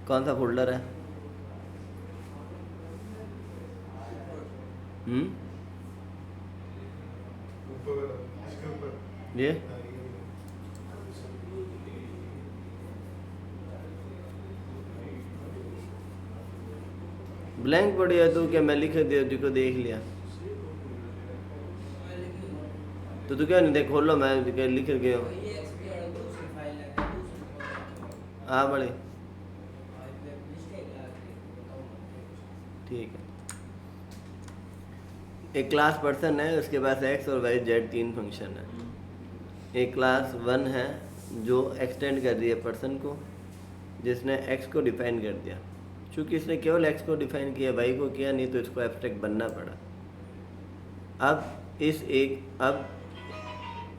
कौन सा फोल्डर है? हम्म, ये ब्लैंक पड़ी है तो क्या मैं लिख दिया जिसको देख लिया? तो तू क्या नहीं देख, खोलो, मैं क्या लिख गया हूँ। हाँ बड़े ठीक है। एक क्लास पर्सन है, उसके पास एक्स और वाई जेड तीन फंक्शन है। एक क्लास वन है जो एक्सटेंड कर रही है पर्सन को, जिसने एक्स को डिफाइन कर दिया। चूँकि इसने केवल एक्स को डिफाइन किया, वाई को किया नहीं, तो इसको एब्स्ट्रैक्ट बनना पड़ा। अब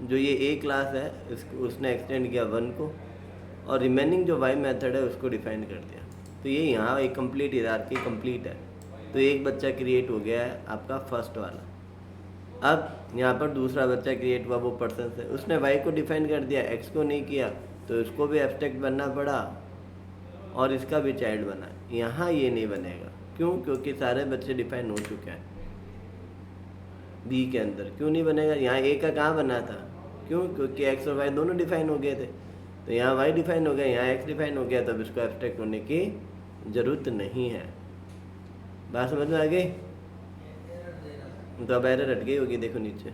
जो ये ए क्लास है इसको उसने एक्सटेंड किया वन को, और रिमेनिंग जो वाई मेथड है उसको डिफाइन कर दिया। तो ये यहाँ एक कंप्लीट हियरार्की कंप्लीट है। तो एक बच्चा क्रिएट हो गया है आपका फर्स्ट वाला। अब यहाँ पर दूसरा बच्चा क्रिएट हुआ वो पर्सन से, उसने वाई को डिफाइन कर दिया, एक्स को नहीं किया, तो इसको भी एब्स्ट्रैक्ट बनना पड़ा और इसका भी चाइल्ड बना। यहाँ ये नहीं बनेगा, क्यों? क्योंकि सारे बच्चे डिफाइन हो चुके हैं बी के अंदर। क्यों नहीं बनेगा? यहाँ ए का कहाँ बना था? क्यों? क्योंकि एक्स और वाई दोनों डिफाइन हो गए थे। तो यहाँ वाई डिफाइन हो गया, यहाँ एक्स डिफाइन हो गया, तब इसको एब्स्ट्रैक्ट होने की ज़रूरत नहीं है। बात समझ में आ गई? तो अब एरर हट गई होगी, देखो नीचे।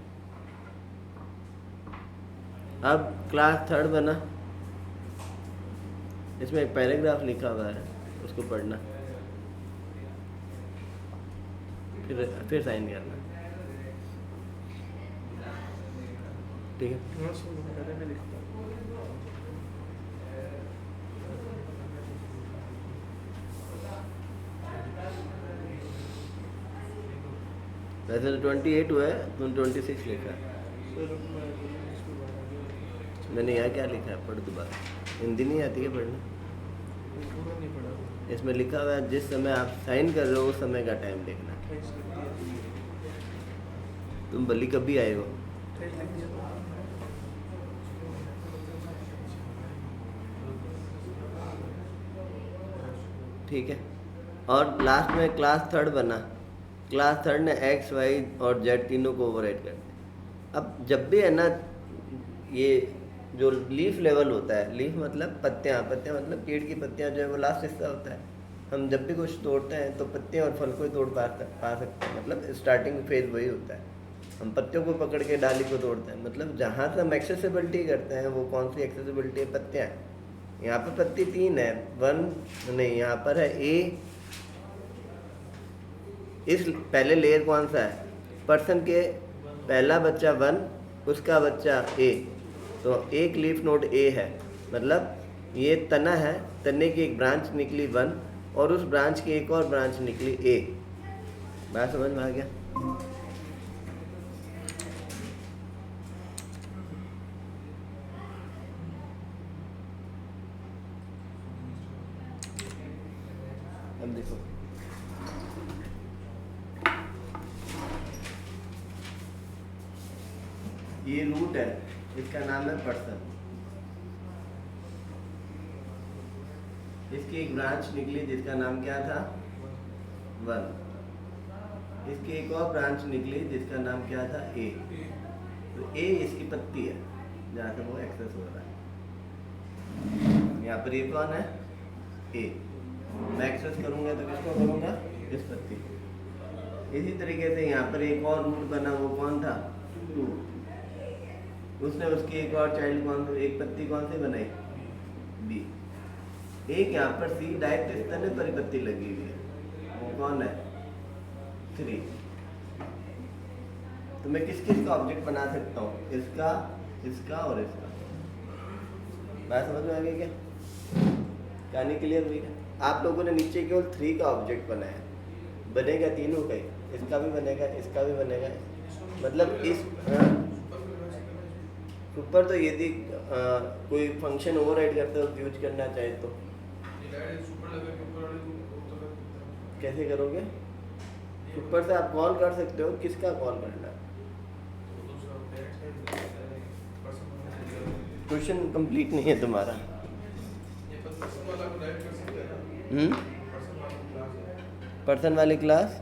अब क्लास थर्ड बना, इसमें एक पैराग्राफ लिखा हुआ है, उसको पढ़ना, फिर साइन करना, ठीक है? वैसे तो 28 हुआ है, तुम 26 लिखा है। मैंने यहाँ क्या लिखा है, पढ़ दोबारा। हिंदी नहीं आती है पढ़ना? इसमें लिखा हुआ है जिस समय आप साइन कर रहे हो उस समय का टाइम लिखना। तुम बल्ली कभी आए हो? ठीक है। और लास्ट में क्लास थर्ड बना, क्लास थर्ड ने एक्स वाई और जेड तीनों को ओवरराइड कर दिया। अब जब भी है ना, ये जो लीफ लेवल होता है, लीफ मतलब पत्तियाँ, पत्तियाँ मतलब पेड़ की पत्तियाँ जो है वो लास्ट हिस्सा होता है। हम जब भी कुछ तोड़ते हैं तो पत्तियाँ और फल को ही तोड़ पा सकते हैं, मतलब स्टार्टिंग फेज वही होता है। हम पत्तियों को पकड़ के डाली को तोड़ते हैं, मतलब जहाँ से हम एक्सेसिबिलिटी करते हैं वो कौन सी एक्सेसिबिलिटी है? पत्तियाँ। यहाँ पर पत्ती तीन है, वन नहीं, यहाँ पर है ए। इस पहले लेयर कौन सा है? पर्सन के पहला बच्चा वन, उसका बच्चा ए, तो एक लीफ नोड ए है, मतलब ये तना है, तने की एक ब्रांच निकली वन, और उस ब्रांच की एक और ब्रांच निकली ए। बात समझ में आ गया? अब देखो, ये रूट है, इसका नाम है पर्सन। इसकी एक ब्रांच निकली जिसका नाम क्या था? वन। इसकी एक और ब्रांच निकली जिसका नाम क्या था? ए। तो ए इसकी पत्ती है जहाँ से वो एक्सेस हो रहा है। यहाँ पर ये कौन है? ए। मैं एक्सेस करूँगा तो किसको करूँगा? इस पत्ती को। इसी तरीके से यहाँ पर एक और रूट बना, वो कौन था? टू। उसने उसकी एक और चाइल्ड कौन, एक पत्ती कौन सी बनाई? बी। एक यहाँ पर सी डायरेक्ट इस तरह परिपत्ति लगी हुई है, वो कौन है? थ्री। तो मैं किस किस का ऑब्जेक्ट बना सकता हूँ? इसका, इसका और इसका। बात समझ में आ गई क्या? कहानी क्लियर हुई क्या? आप लोगों ने नीचे केवल थ्री का ऑब्जेक्ट बनाया, बनेगा तीनों का ही, इसका भी बनेगा, इसका भी बनेगा, मतलब इस ऊपर। तो यदि कोई फंक्शन ओवरराइड करते हो यूज करना चाहे तो कैसे करोगे? ऊपर से आप कॉल कर सकते हो, किसका कॉल करना है? क्वेश्चन कंप्लीट नहीं है तुम्हारा। पर्सन वाली क्लास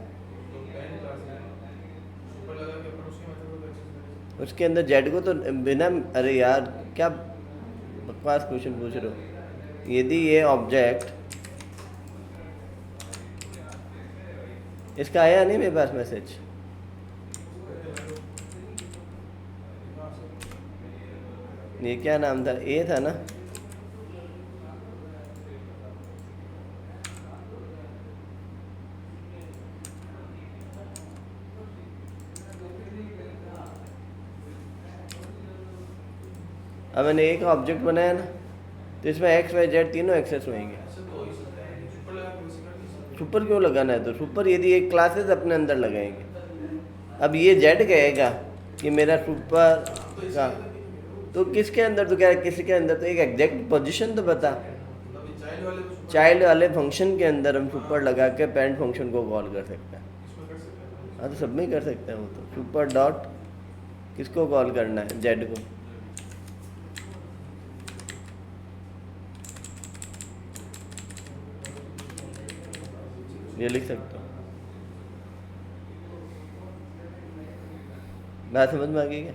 उसके अंदर जेड को तो बिना, अरे यार क्या बकवास क्वेश्चन पूछ रहे हो। यदि ये ऑब्जेक्ट, इसका आया नहीं मेरे पास मैसेज, ये क्या नाम था, ए था ना, अब मैंने एक ऑब्जेक्ट बनाया ना, तो इसमें एक्स वाई जेड तीनों एक्सेस होंगे। सुपर क्यों लगाना है, तो सुपर यदि एक क्लासेस अपने अंदर लगाएंगे। अब ये जेड कहेगा कि मेरा सुपर का, तो किसके अंदर, तो क्या किसी के अंदर, तो एक एग्जैक्ट पोजीशन तो बता। चाइल्ड वाले फंक्शन के अंदर हम सुपर लगा के पेरेंट फंक्शन को कॉल कर सकते हैं। हाँ, तो सब में ही कर सकते हैं वो, तो सुपर डॉट किसको कॉल करना है, जेड को। ये लिख सकते हो, बात समझ में आ गई क्या।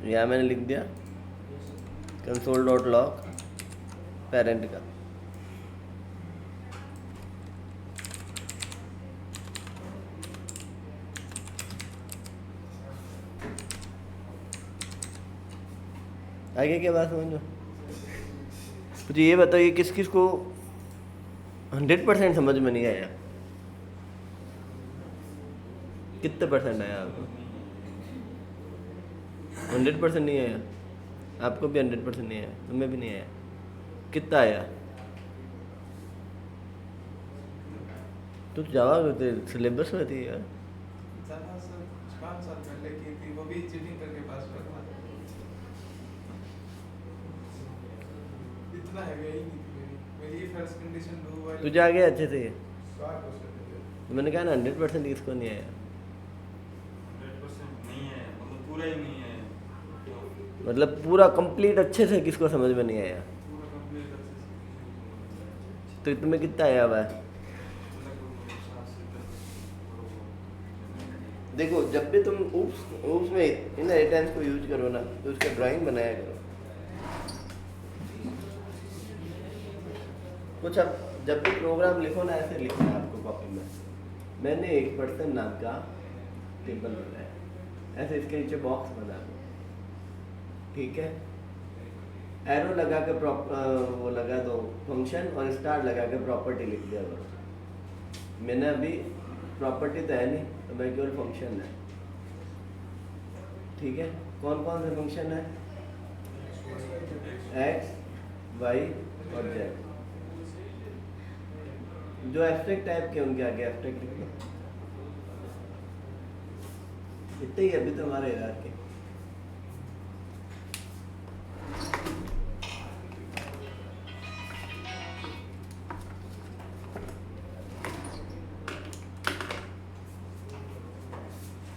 यहाँ मैंने लिख दिया कंसोल डॉट लॉग पेरेंट का, आगे क्या बात समझ लो। तो ये बताइए किस किस को 100% समझ में नहीं आया, कितने परसेंट आया आपको? 100% नहीं आया, आपको भी 100% नहीं आया, तुम्हें भी नहीं आया, कितना आया? तो जावा सिलेबस में थी यार, 5 साल पहले की थी, वो भी चीटिंग करके पास हुआ था। इतना है ही नहीं थी मेरी फर्स्ट कंडीशन दो वाली। तुझे आ गया अच्छे से? 100% तो मैंने कहा ना 100% किसको नहीं आया। 100% नहीं है, मतलब पूरा ही नहीं है, मतलब पूरा कंप्लीट अच्छे से किसको समझ में नहीं आया? पूरा कंप्लीट अच्छे से। तो तुम्हें कितना आया हुआ है? देखो जब भी तुम ऊप्स में इनहेरिटेंस को यूज करो ना, तो उसका ड्राइंग बनाया करो कुछ। अब जब भी प्रोग्राम लिखो ना, ऐसे लिखना है आपको कॉपी में, मैंने एक पर्सन नाम का टेबल बनाया, ऐसे इसके नीचे बॉक्स बना दो, ठीक है। एरो लगा के वो लगा दो फंक्शन, और स्टार लगा के प्रॉपर्टी लिख दिया करो। मैंने अभी प्रॉपर्टी तो है नहीं, तो मैं केवल फंक्शन है, ठीक है। कौन कौन से फंक्शन है? एक्स वाई और जेड, जो एब्स्ट्रैक्ट टाइप के उनके आगे एब्स्ट्रैक्ट लिख दो। इतने ही अभी तो हमारे इधर के।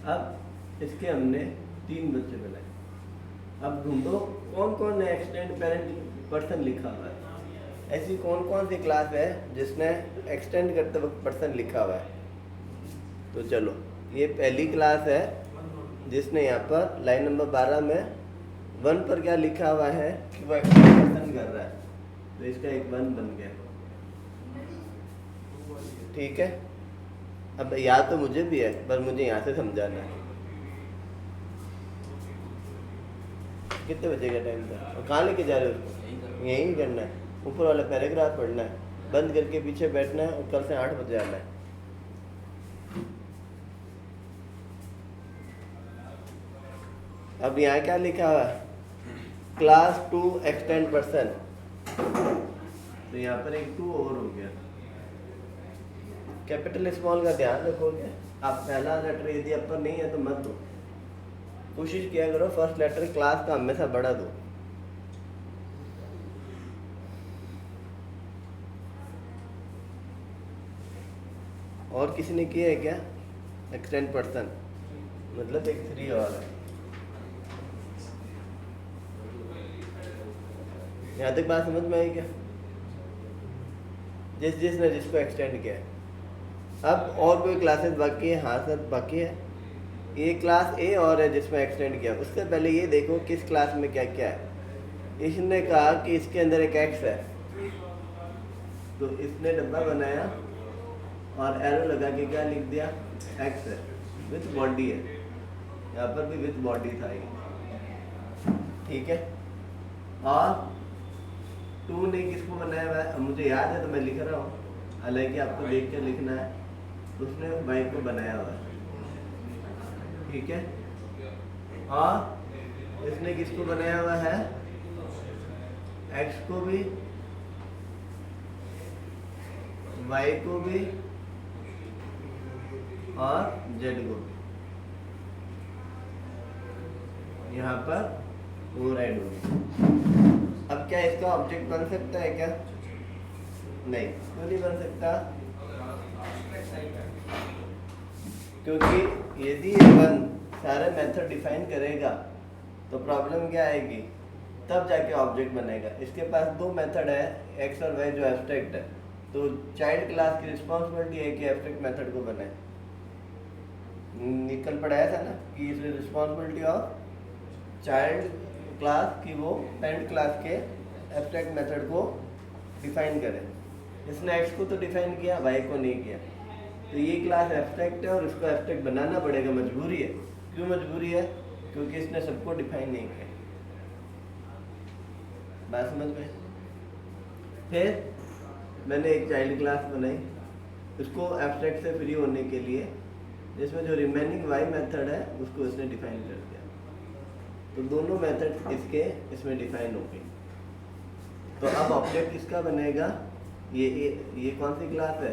अब इसके हमने 3 बच्चे बनाए। अब ढूंढो कौन कौन ने एक्सटेंड पेरेंट पर्सन लिखा हुआ है। ऐसी कौन कौन सी क्लास है जिसने एक्सटेंड करते वक्त पर्सन लिखा हुआ है। तो चलो, ये पहली क्लास है जिसने यहाँ पर लाइन नंबर 12 में 1 पर क्या लिखा हुआ है कि वो एक्सटेंड पर्सन कर रहा है, तो इसका एक 1 बन गया, ठीक है। अब याद तो मुझे भी है, पर मुझे यहाँ से समझाना है। कितने बजे का टाइम था और कहाँ लेके जा रहे हो उसको? यहीं करना है, ऊपर वाला पैराग्राफ पढ़ना है, बंद करके पीछे बैठना है, और कल से 8 बजे आना है। अब यहाँ क्या लिखा हुआ है? क्लास 2 एक्सटेंड पर्सन, तो यहाँ पर एक 2 और हो गया। कैपिटल स्मॉल का ध्यान रखोगे आप, पहला लेटर यदि अपर नहीं है तो मत दो, कोशिश किया करो फर्स्ट लेटर क्लास का हमेशा बड़ा दो। और किसी ने किया है क्या एक्सटेंड पर्सन? मतलब एक 3 और है। यहाँ तक बात समझ में आई क्या? जिसने जिसको एक्सटेंड किया है। अब और कोई क्लासेस बाकी है? हाँ सर बाकी है। ये क्लास ए और है जिसमें एक्सटेंड किया। उससे पहले ये देखो किस क्लास में क्या क्या है। इसने कहा कि इसके अंदर एक एक्स है, तो इसने डब्बा बनाया और एरो लगा के क्या लिख दिया, एक्स है विथ बॉडी है। यहाँ पर भी विथ बॉडी था ये, ठीक है। और टू ने किसको बनाया हुआ है? अब मुझे याद है तो मैं लिख रहा हूँ, हालांकि आपको देख के लिखना है। उसने वाई को बनाया हुआ है, ठीक है। और इसने किसको बनाया हुआ है? एक्स को भी, वाई को भी और जेड को भी। यहाँ पर ओवरराइड होगी। अब क्या इसका ऑब्जेक्ट बन सकता है क्या? नहीं, क्यों नहीं बन सकता? क्योंकि यदि ये वन सारे मेथड डिफाइन करेगा तो प्रॉब्लम क्या आएगी? तब जाके ऑब्जेक्ट बनेगा। इसके पास दो मेथड है, एक्स और वाई, जो एब्स्ट्रैक्ट है। तो चाइल्ड क्लास की रिस्पॉन्सिबिलिटी है कि एब्स्ट्रैक्ट मेथड को बनाए। निकल पढ़ाया था ना कि इस रिस्पॉन्सिबिलिटी ऑफ चाइल्ड क्लास की वो पेरेंट क्लास के एब्स्ट्रैक्ट मेथड को डिफाइन करे। इसने एक्स को तो डिफाइन किया, वाई को नहीं किया। तो ये क्लास एब्स्ट्रैक्ट है और इसको एब्स्ट्रैक्ट बनाना पड़ेगा, मजबूरी है। क्यों मजबूरी है? क्योंकि इसने सबको डिफाइन नहीं किया। बात समझ में? फिर मैंने एक चाइल्ड क्लास बनाई, उसको एब्स्ट्रैक्ट से फ्री होने के लिए, जिसमें जो रिमेनिंग वाई मेथड है उसको इसने डिफाइन कर दिया। तो दोनों मेथड इसमें डिफाइन हो गई। तो अब ऑब्जेक्ट किसका बनेगा? ये कौन सी क्लास है?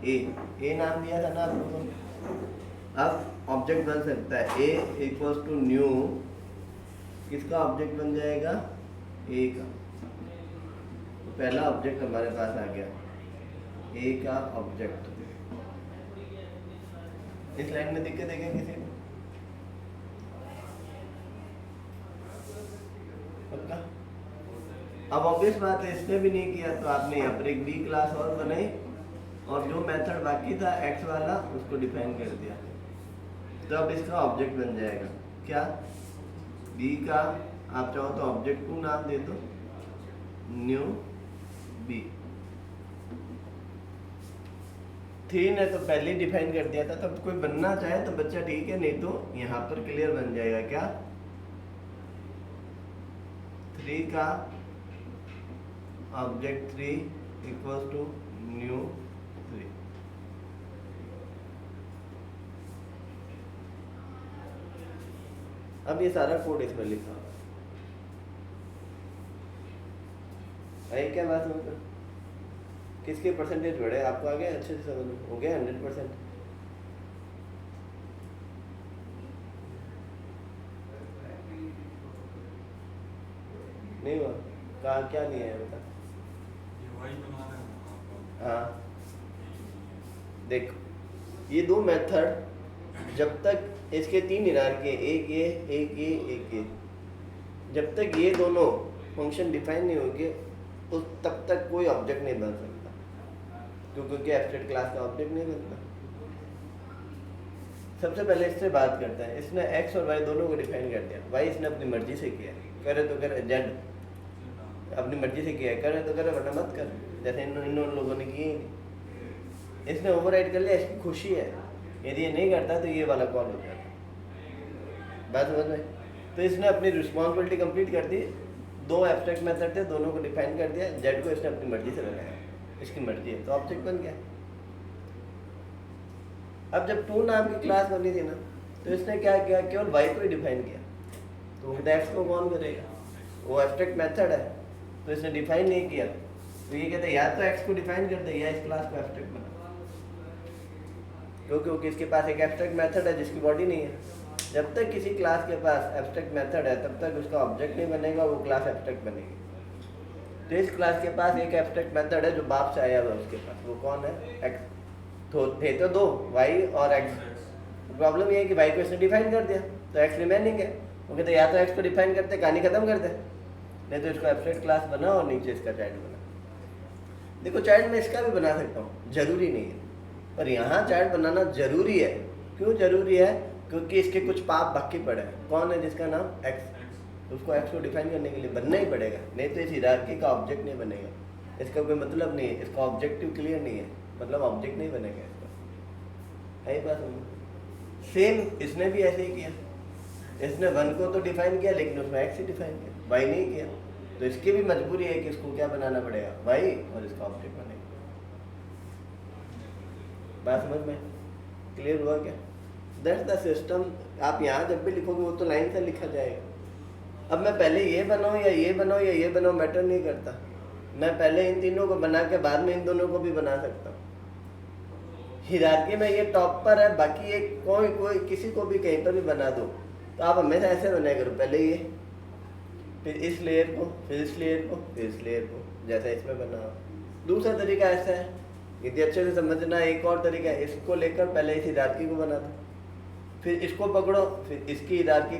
ए नाम दिया था ना आपको। अब ऑब्जेक्ट बन सकता है ए इक्वल्स टू न्यू, किसका ऑब्जेक्ट बन जाएगा? ए का। तो पहला ऑब्जेक्ट हमारे पास आ गया, ए का ऑब्जेक्ट। इस लाइन में दिक्कत है क्या किसी को? पक्का? अब ऑब्वियस बात है, इसने भी नहीं किया तो आपने यहाँ पर एक बी क्लास और बनाई और जो मेथड बाकी था एक्स वाला उसको डिफाइन कर दिया। तो अब इसका ऑब्जेक्ट बन जाएगा क्या? बी का। आप चाहो तो ऑब्जेक्ट को नाम दे दो, न्यू बी। 3 ने तो पहले ही डिफाइन कर दिया था, तब कोई बनना चाहे तो बच्चा ठीक है, नहीं तो यहाँ पर क्लियर बन जाएगा क्या? 3 का ऑब्जेक्ट 3 इक्वल्स टू न्यू 3। अब ये सारा कोड इसमें लिखा हुआ है। क्या बात है? किसके परसेंटेज बढ़े? आपको आ गया अच्छे से समझ में? हो गया 100%? नहीं हुआ? कहा क्या नहीं है बता? हाँ देखो, ये दो मेथड जब तक इसके 3 हिरार्की, एक ये, जब तक ये दोनों फंक्शन डिफाइन नहीं होंगे तो तब तक कोई ऑब्जेक्ट नहीं बन सकता, क्योंकि एब्स्ट्रैक्ट क्लास का ऑब्जेक्ट नहीं बनता। सबसे पहले इससे बात करते हैं। इसने एक्स और वाई दोनों को डिफाइन कर दिया। वाई इसने अपनी मर्जी से किया, करे तो करे, जेड अपनी मर्जी से किया है, करे तो करे वरना मत कर, जैसे इन लोगों ने की। इसने ओवरराइड कर लिया, इसकी खुशी है। यदि ये नहीं करता तो ये वाला कॉल हो जाता। बात समझ में? तो इसने अपनी रिस्पॉन्सिबिलिटी कंप्लीट कर दी। 2 एब्स्ट्रैक्ट मेथड थे, दोनों को डिफाइन कर दिया। जेड को इसने अपनी मर्जी से बनाया, इसकी मर्जी है, तो ऑब्जेक्ट बन गया। अब जब 2 नाम की क्लास बनी थी ना, तो इसने क्या किया? केवल वाई को ही डिफाइन किया। तो एक्स को कौन करेगा? वो एब्स्ट्रैक्ट मेथड है, तो इसने डिफाइन नहीं किया। तो ये कहते हैं या तो एक्स को डिफाइन कर दे या इस क्लास को एब्स्ट्रैक्ट बना, क्योंकि इसके पास एक एब्स्ट्रैक्ट मेथड है जिसकी बॉडी नहीं है। जब तक किसी क्लास के पास एब्स्ट्रैक्ट मेथड है तब तक उसका ऑब्जेक्ट नहीं बनेगा, वो क्लास एब्स्ट्रैक्ट बनेगी। तो इस क्लास के पास एक एब्स्ट्रैक्ट मेथड है जो बाप से आया हुआ है उसके पास, वो कौन है? एक्स। तो थे तो 2, वाई और एक्स। प्रॉब्लम ये है कि वाई को इसने डिफाइन कर दिया तो एक्स रिमेनिंग है। वो कहते या तो एक्स को डिफाइन करते, कहानी खत्म करते, नहीं तो इसको एब्स्ट्रैक्ट क्लास बनाओ और नीचे इसका चाइल्ड बनाओ। देखो चाइल्ड मैं इसका भी बना सकता हूँ, जरूरी नहीं है, पर यहाँ चाइल्ड बनाना जरूरी है। क्यों जरूरी है? क्योंकि इसके कुछ पाप बाकी पड़े हैं। कौन है? जिसका नाम एक्स। उसको एक्स को डिफाइन करने के लिए बनना ही पड़ेगा, नहीं तो इस हिरार्की का ऑब्जेक्ट नहीं बनेगा। इसका कोई मतलब नहीं है, इसका ऑब्जेक्टिव क्लियर नहीं है, मतलब ऑब्जेक्ट नहीं बनेगा इसका। है ही बात समझ। सेम इसने भी ऐसे ही किया, इसने वन को तो डिफाइन किया लेकिन उसमें एक्स ही डिफाइन किया, वाई नहीं किया। तो इसकी भी मजबूरी है कि इसको क्या बनाना पड़ेगा, वाई, और इसका ऑब्जेक्ट बनेगा। बात समझ में क्लियर हुआ क्या? That's the system. आप यहाँ जब भी लिखोगे वो तो लाइन से लिखा जाएगा। अब मैं पहले ये बनाऊँ या ये बनाऊँ या ये बनाऊँ मैटर नहीं करता, मैं पहले इन तीनों को बना के बाद में इन दोनों को भी बना सकता हूँ। हिरार्की में ये टॉप पर है, बाकी ये कोई किसी को भी कहीं पर भी बना दो, तो आप हमेशा ऐसे बनाया करो, पहले ये, फिर इस लेयर को, फिर इस लेयर को, फिर इस लेयर को, जैसा इसमें बनाओ। दूसरा तरीका ऐसा है, यदि अच्छे से समझना, एक और तरीका है, इसको लेकर पहले इस हिरार्की को बना दो, फिर इसको पकड़ो, फिर इसकी हिरार्की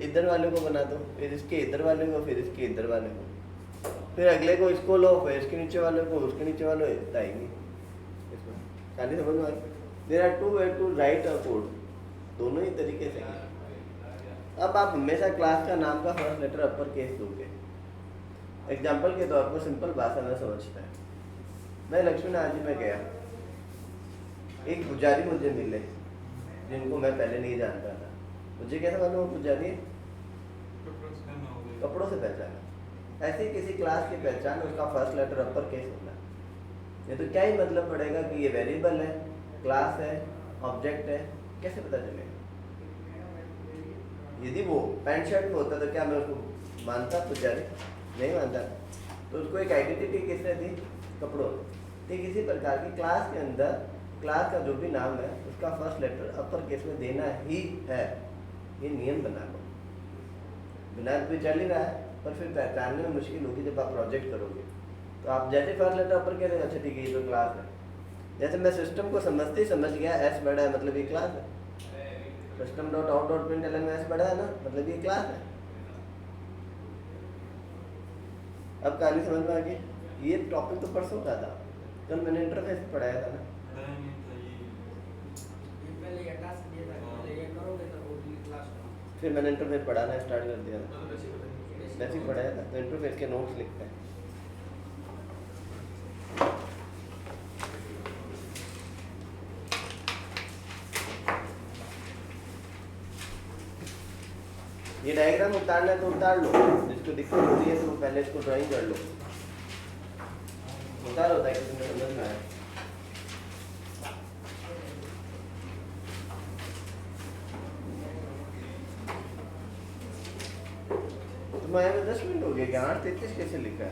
इधर वाले को बना दो, फिर इसके इधर वाले को, फिर इसके इधर वाले को, फिर अगले को इसको लो, फिर इसके नीचे वाले को, उसके नीचे वाले को, इतना आएंगे इसमें। कहानी समझ में आ गई? There are two way to write a code, दोनों ही तरीके से है। अब आप हमेशा क्लास का नाम का फर्स्ट लेटर अपर केस दोगे। एग्जाम्पल के तौर पर सिंपल भाषा में समझता है, मैं लक्ष्मी नारायण जी में गया, एक पुजारी मुझे मिले जिनको मैं पहले नहीं जानता था। मुझे कैसे मालूम पुजारी है? कपड़ों से पहचाना। ऐसे ही किसी क्लास की पहचान उसका फर्स्ट लेटर अपर केस होना। ये तो क्या ही मतलब पड़ेगा कि ये वेरिएबल है, क्लास है, ऑब्जेक्ट है, कैसे पता चलेगा? यदि वो पैंट शर्ट में होता तो क्या मैं उसको मानता पुजारी? नहीं मानता। तो उसको एक आइडेंटिटी किसने दी? कपड़ों। ठीक इसी प्रकार की क्लास के अंदर क्लास का जो भी नाम है उसका फर्स्ट लेटर अपर केस में देना ही है, ये नियम बना लो। बिना भी चल ही रहा है, पर फिर पहचानने में मुश्किल होगी जब आप प्रोजेक्ट करोगे। तो आप जैसे फर्स्ट लेटर अपर कह रहे हैं, अच्छा ठीक है ये तो क्लास है। जैसे मैं सिस्टम को समझते ही समझ गया एस बड़ा है मतलब ये क्लास है। System dot out dot println में एस बड़ा है ना, मतलब ये क्लास है। अब कहानी समझ में आ गई? ये टॉपिक तो परसों का था, कल मैंने इंटरफेस पढ़ाया था ना। फिर मैंने इंटरफेस पढ़ाना स्टार्ट कर दिया था, वैसे ही पढ़ाया था, तो इंटरफेस के नोट्स लिखते हैं। ये डायग्राम उतारना है तो उतार लो, जिसको दिक्कत हो रही है तो पहले इसको ड्राइंग कर लो। उतार होता है कि तुम्हें समझ में आया। तुम्हारे 10 मिनट हो गए क्या? 8:33 कैसे लिखा है?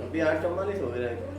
अभी 8:44 हो गया है।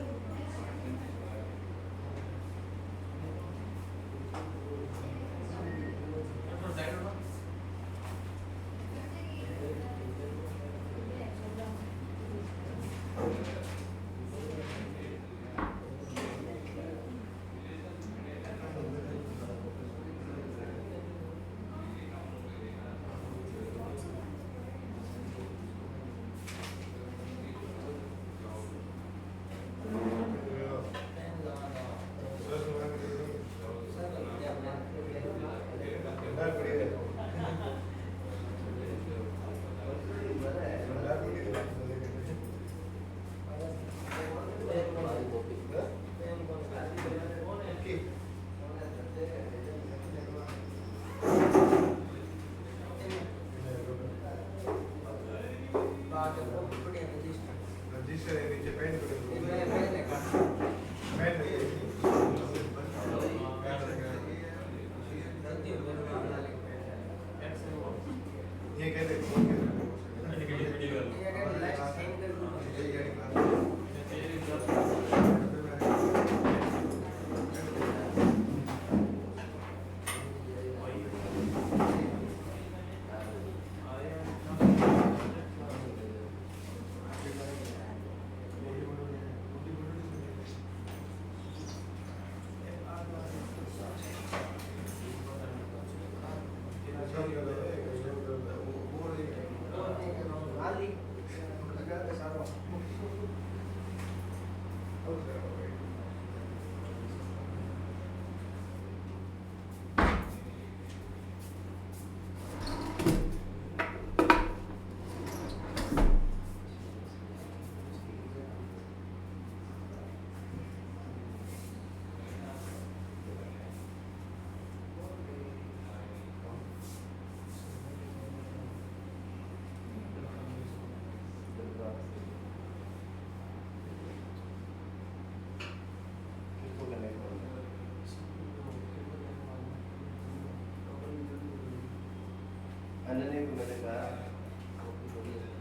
अनन्या को मैंने कहा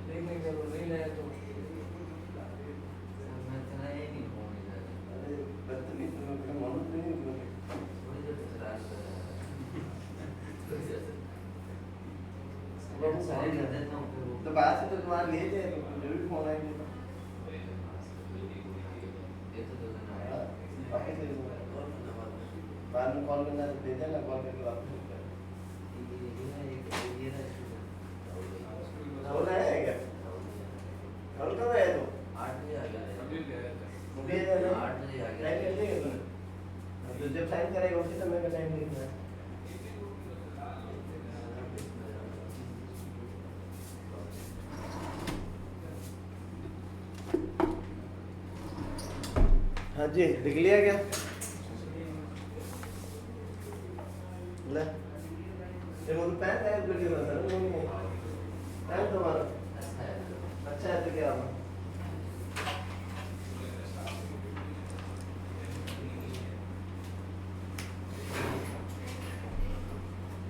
देखने का वो नहीं लाया तो अरे बदतमीज तो मैं मालूम नहीं मुझे तो बाहर से तो तुम्हारा ले जाए तो जरूर फोन आएंगे बाद में कॉल करना तो दे देना कॉल करके वापस सोना है क्या कल कब आया तो अभी ले आया था मुझे टाइम कर देगा तुम तो जब साइन करेगा उसी समय का टाइम लिखना है हाँ जी लिख लिया क्या ले ये मुझे पैन टाइप कर दिया सर मुझे पैन तुम्हारा अच्छा है तो क्या हुआ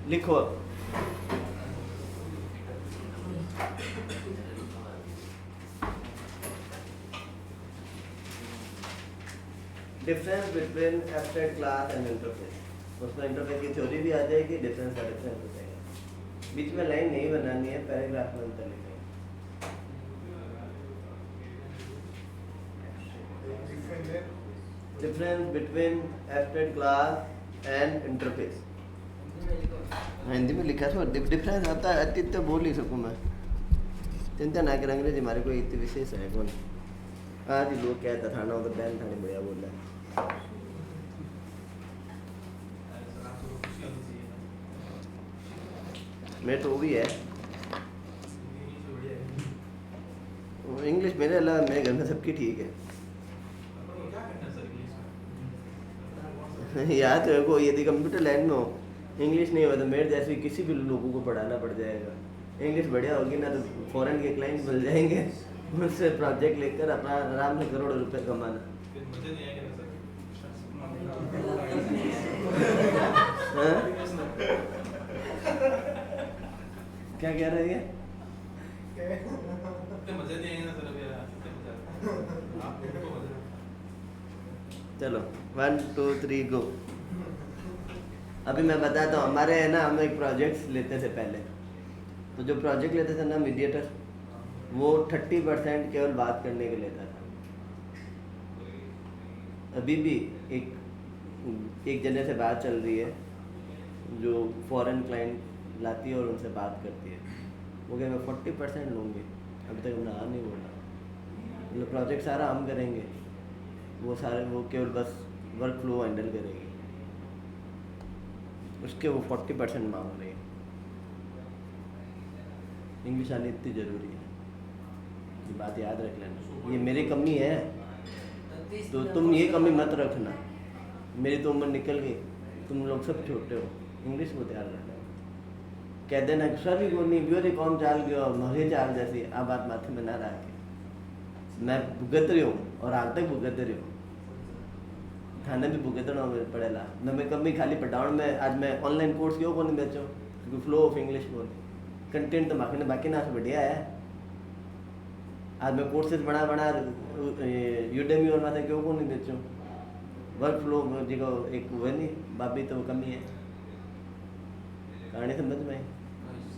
लिखो difference between abstract class and interface उसमें इंटरफेस की थ्योरी भी आ जाएगी डिफरेंस का डिफरेंस हो जाएगा बीच में लाइन नहीं बनानी है पैराग्राफ में अंतर लिखेंगे difference between abstract class and interface Hindi में लिखा था डिफरेंस आता है अति तो बोल ही सकूँ मैं चिंता ना कर अंग्रेजी हमारे कोई इतनी विशेष है कौन आज ही लोग कहता था ना तो बैन थाने बढ़िया बोल रहा है मेरे तो वो भी है इंग्लिश मेरे अलावा मेरे घर में सबकी ठीक है याद है को यदि कंप्यूटर लाइन में हो इंग्लिश नहीं हो तो मेरे जैसे किसी भी लोगों को पढ़ाना पड़ जाएगा इंग्लिश बढ़िया होगी ना तो फॉरेन के क्लाइंट मिल जाएंगे उनसे प्रोजेक्ट लेकर अपना आराम से करोड़ों रुपए कमाना हाँ? क्या कह रही है चलो 1 2 3 गो अभी मैं बताता हूँ हमारे है ना हम एक प्रोजेक्ट लेते थे पहले तो जो प्रोजेक्ट लेते थे ना मीडिएटर वो 30% केवल बात करने के लेता था अभी भी एक जने से बात चल रही है जो फॉरेन क्लाइंट लाती है और उनसे बात करती है वो क्या मैं 40% लूँगी अभी तक हमने नहीं बोला मतलब प्रोजेक्ट सारा हम करेंगे वो केवल बस वर्क फ्लो हैंडल करेगी उसके वो 40% मांग रही है इंग्लिश आनी इतनी ज़रूरी है ये बात याद रख लेना ये मेरी कमी है तो तुम ये कमी मत रखना मेरी तो उम्र निकल गई तुम लोग सब छोटे हो इंग्लिश को ध्यान रखना कह देना सभी को नहीं ब्योरी कौन चाल गयो मरे चाल जैसी आ बात माथे में ना रख के मैं भुगत रही हूँ और आज तक भुगत रही हूँ थाने भी भुगतना पड़ेगा मैं कभी खाली पटाउन में आज मैं ऑनलाइन कोर्स क्यों को नहीं बेचो क्योंकि फ्लो ऑफ इंग्लिश को कंटेंट तो बाकी ना से बढ़िया है आज मैं कोर्सेज बना यूडेमी और माथे क्यों को नहीं बेचो वर्क फ्लो जो एक वो नहीं बाबी तो कमी है कहानी समझ में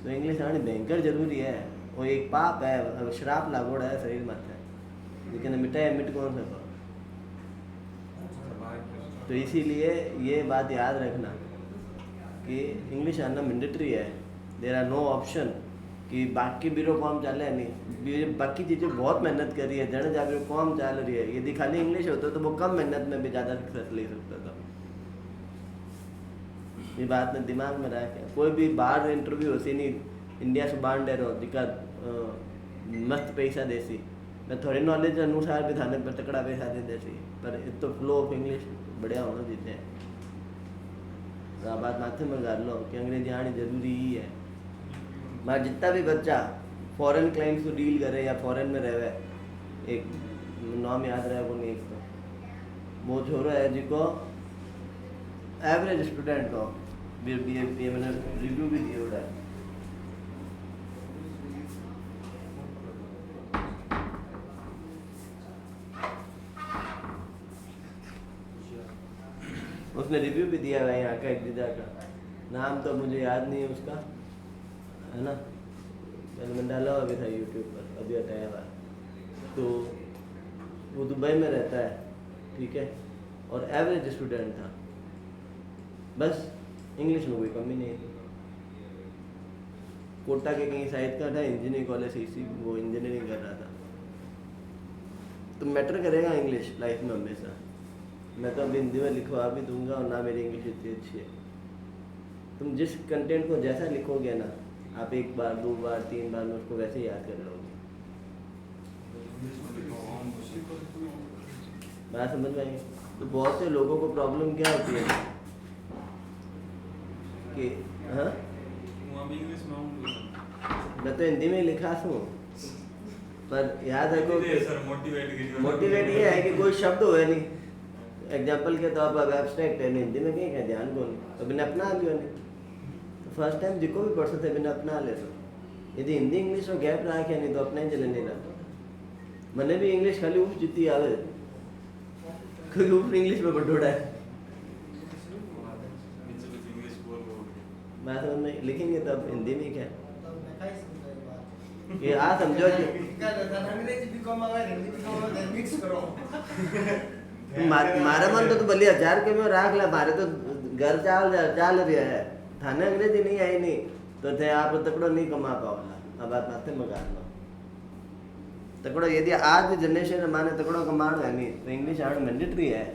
तो इंग्लिश आनी भयंकर जरूरी है वो एक पाप है श्राप लागोड़ा है शरीर माथे लेकिन मिटाए मिट कौन सको तो इसीलिए ये बात याद रखना कि इंग्लिश आना मैंडेटरी है देर आर नो ऑप्शन कि बाकी बीरो कॉम चले नहीं बाकी चीज़ें बहुत मेहनत करी है जन जाकर कॉम चल रही है यदि खाली इंग्लिश होता तो वो कम मेहनत में भी ज़्यादा सक्सेस ले सकता था ये बात ने दिमाग में रख कोई भी बाहर इंटरव्यू होती नहीं इंडिया से बाहर डे रहो जिका मस्त पैसा देसी मैं थोड़ी नॉलेज अनुसार भी थाने पर तकड़ा पैसा दे देती पर तो फ्लो ऑफ इंग्लिश बढ़िया होना देते हैं तो बात माथे में कर लो कि अंग्रेजी आनी जरूरी ही है मैं जितना भी बच्चा फॉरेन क्लाइंट्स को डील करे या फॉरेन में रहे एक नाम याद रहे को नहीं एक तो वो छोरा है जिको एवरेज स्टूडेंट को मैंने रिव्यू भी दिया उड़ा उसने रिव्यू भी दिया हुआ है यहाँ का एक दीदा का, नाम तो मुझे याद नहीं है उसका, है ना, मैंने डाला हुआ भी था यूट्यूब पर, अभी हटाया हुआ। तो वो दुबई में रहता है, ठीक है, और एवरेज स्टूडेंट था, बस इंग्लिश में कोई कमी नहीं थी। कोटा के कहीं साइड का था, इंजीनियरिंग कॉलेज इसी वो इंजीनियरिंग कर रहा था। तो मैटर करेगा इंग्लिश लाइफ में हमेशा। मैं तो अभी हिंदी में लिखवा भी दूंगा और ना मेरी इंग्लिश इतनी अच्छी है। तुम जिस कंटेंट को जैसा लिखोगे ना, आप एक बार, दो बार, तीन बार में उसको वैसे ही याद कर लोगे। बात समझ में आई? तो बहुत से लोगों को प्रॉब्लम क्या होती है कि हाँ, मैं तो हिंदी में ही लिखा हूँ, पर याद रखो मोटिवेट ये है कि कोई शब्द हुए नहीं। एग्जाम्पल के तौर पर एब्स्ट्रैक्ट है, हिंदी में कहीं ध्यान को नहीं, तो बिना अपना लियो नहीं। तो फर्स्ट टाइम जिको भी पढ़ सकते बिना अपना ले लो। यदि हिंदी इंग्लिश में गैप रहा क्या, नहीं तो अपना ही चले नहीं रहा। मैंने भी इंग्लिश खाली ऊप जीती आवे, कोई ऊप इंग्लिश में बटोड़ा है, मैं समझ में लिखेंगे तब हिंदी में क्या ये आ समझो कि मारा मन तो भले 1000 के में राख ला, मारे तो घर चाल रहा है, थाने अंग्रेजी नहीं आई नहीं तो थे आप तकड़ो नहीं कमा पाओला। अब बात माथे में गाल लो तकड़ो, यदि आज जनरेशन माने तकड़ो कमाणो है नहीं तो इंग्लिश आना मैंडेटरी है।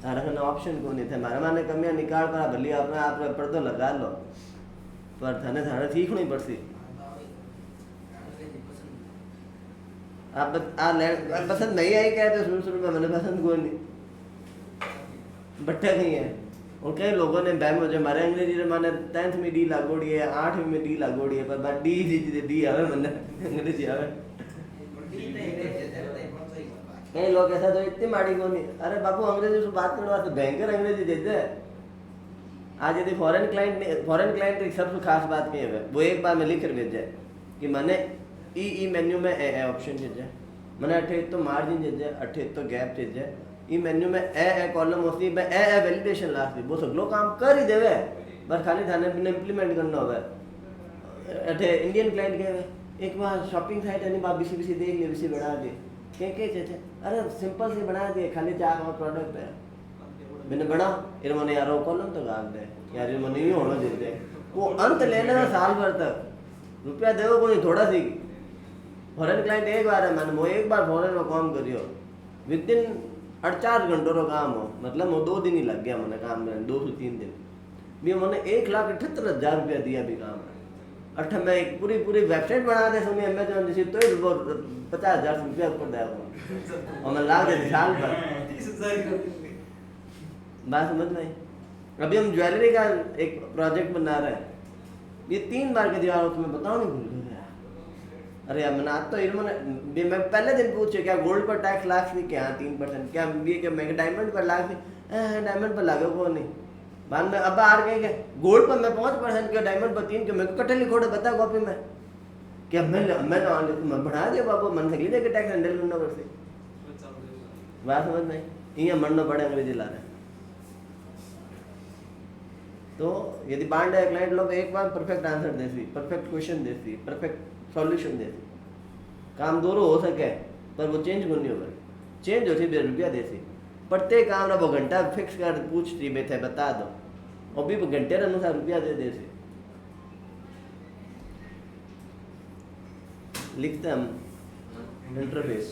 तारा कने ऑप्शन को नहीं थे, मारा माने कमियां निकाल पर भली अपने आप पर्दो लगा लो, पर थाने थाने सीखनी पड़सी। आप पसंद नहीं आई क्या, तो शुरू में मैंने पसंद कोई नहीं, बट्टा नहीं है। और कई लोगों ने बैम हो जाए मारे अंग्रेजी माने 10th में डी लागोड़ी है, 8वीं में डी लागोड़ी है, पर बात डी आवे मैंने अंग्रेजी आवे। कई लोग ऐसा तो इतनी माड़ी को नहीं, अरे बाबू अंग्रेजी से बात करने वास्ते भयंकर अंग्रेजी देते। आज यदि फॉरेन क्लाइंट एक सबसे खास बात नहीं है, वो एक बार में लिख कर भेज जाए कि मैंने ई मेन्यू में ए ऑप्शन चेंज है, मैंने अठे तो मार्जिन चेंज है, अठे तो गैप चेंज है, ई मेन्यू में ए कॉलम होती है, ए वैलिडेशन लास्ट वो सगलो काम कर ही देवे, बस खाली थाने बिना इम्प्लीमेंट करना होगा। अठे इंडियन क्लाइंट के एक बार शॉपिंग साइट है नहीं, बाप बीसी देख लिए, बीसी बना दी क्या थे, अरे सिंपल से बना दिए, खाली 4 और प्रोडक्ट है मैंने बना इन मैंने यार वो कॉलम तो गाल दे यार, इन मैंने यूँ होना देते वो अंत लेने में साल भर तक रुपया देवो को नहीं, थोड़ा सी फॉरेन क्लाइंट एक बार है, मैंने वो एक बार फॉरेन में काम करियो, विद इन 4 घंटों का काम हो, मतलब वो 2 दिन ही लग गया मैंने काम में, 2 से 3 दिन भी मैंने 1,78,000 रुपया दिया भी काम है। अच्छा मैं एक पूरी वेबसाइट बना दे सुनिए अमेजोन जैसी, तो 50,000 रुपया ऊपर दिया और मैं ला दे साल भर। बात समझ में आई? अभी हम ज्वेलरी का एक प्रोजेक्ट बना रहे हैं, ये 3 बार के दिया तुम्हें बताओ नहीं भूल गया। अरे यार मैंने आज तो इन्होंने मैं पहले दिन पूछे क्या गोल्ड पर टैक्स लाख थी क्या 3%, क्या ये क्या मैं डायमंड पर लाख थी, डायमंड पर लागो को नहीं, बाद में अब आर गए गोल्ड पर मैं 5% क्या डायमंड पर 3 के, मेरे को कटे लिखोड़े बता कॉपी में क्या मैं बढ़ा दिया बाबू मन से लीजिए कि टैक्स हैंडल करना पड़ती। बात समझ में यहाँ मरना पड़े अंग्रेजी ला रहे। तो यदि बांड है क्लाइंट लोग एक बार परफेक्ट आंसर देती, परफेक्ट क्वेश्चन देती, परफेक्ट सॉल्यूशन देती, काम दोनों हो सके पर वो चेंज नहीं होगा, चेंज होती 2 रुपया देती, प्रत्येक काम ना वो घंटा फिक्स कर पूछती बैठे बता दो और भी वो घंटे अनुसार रुपया दे देती। लिखते हम इंटरफेस,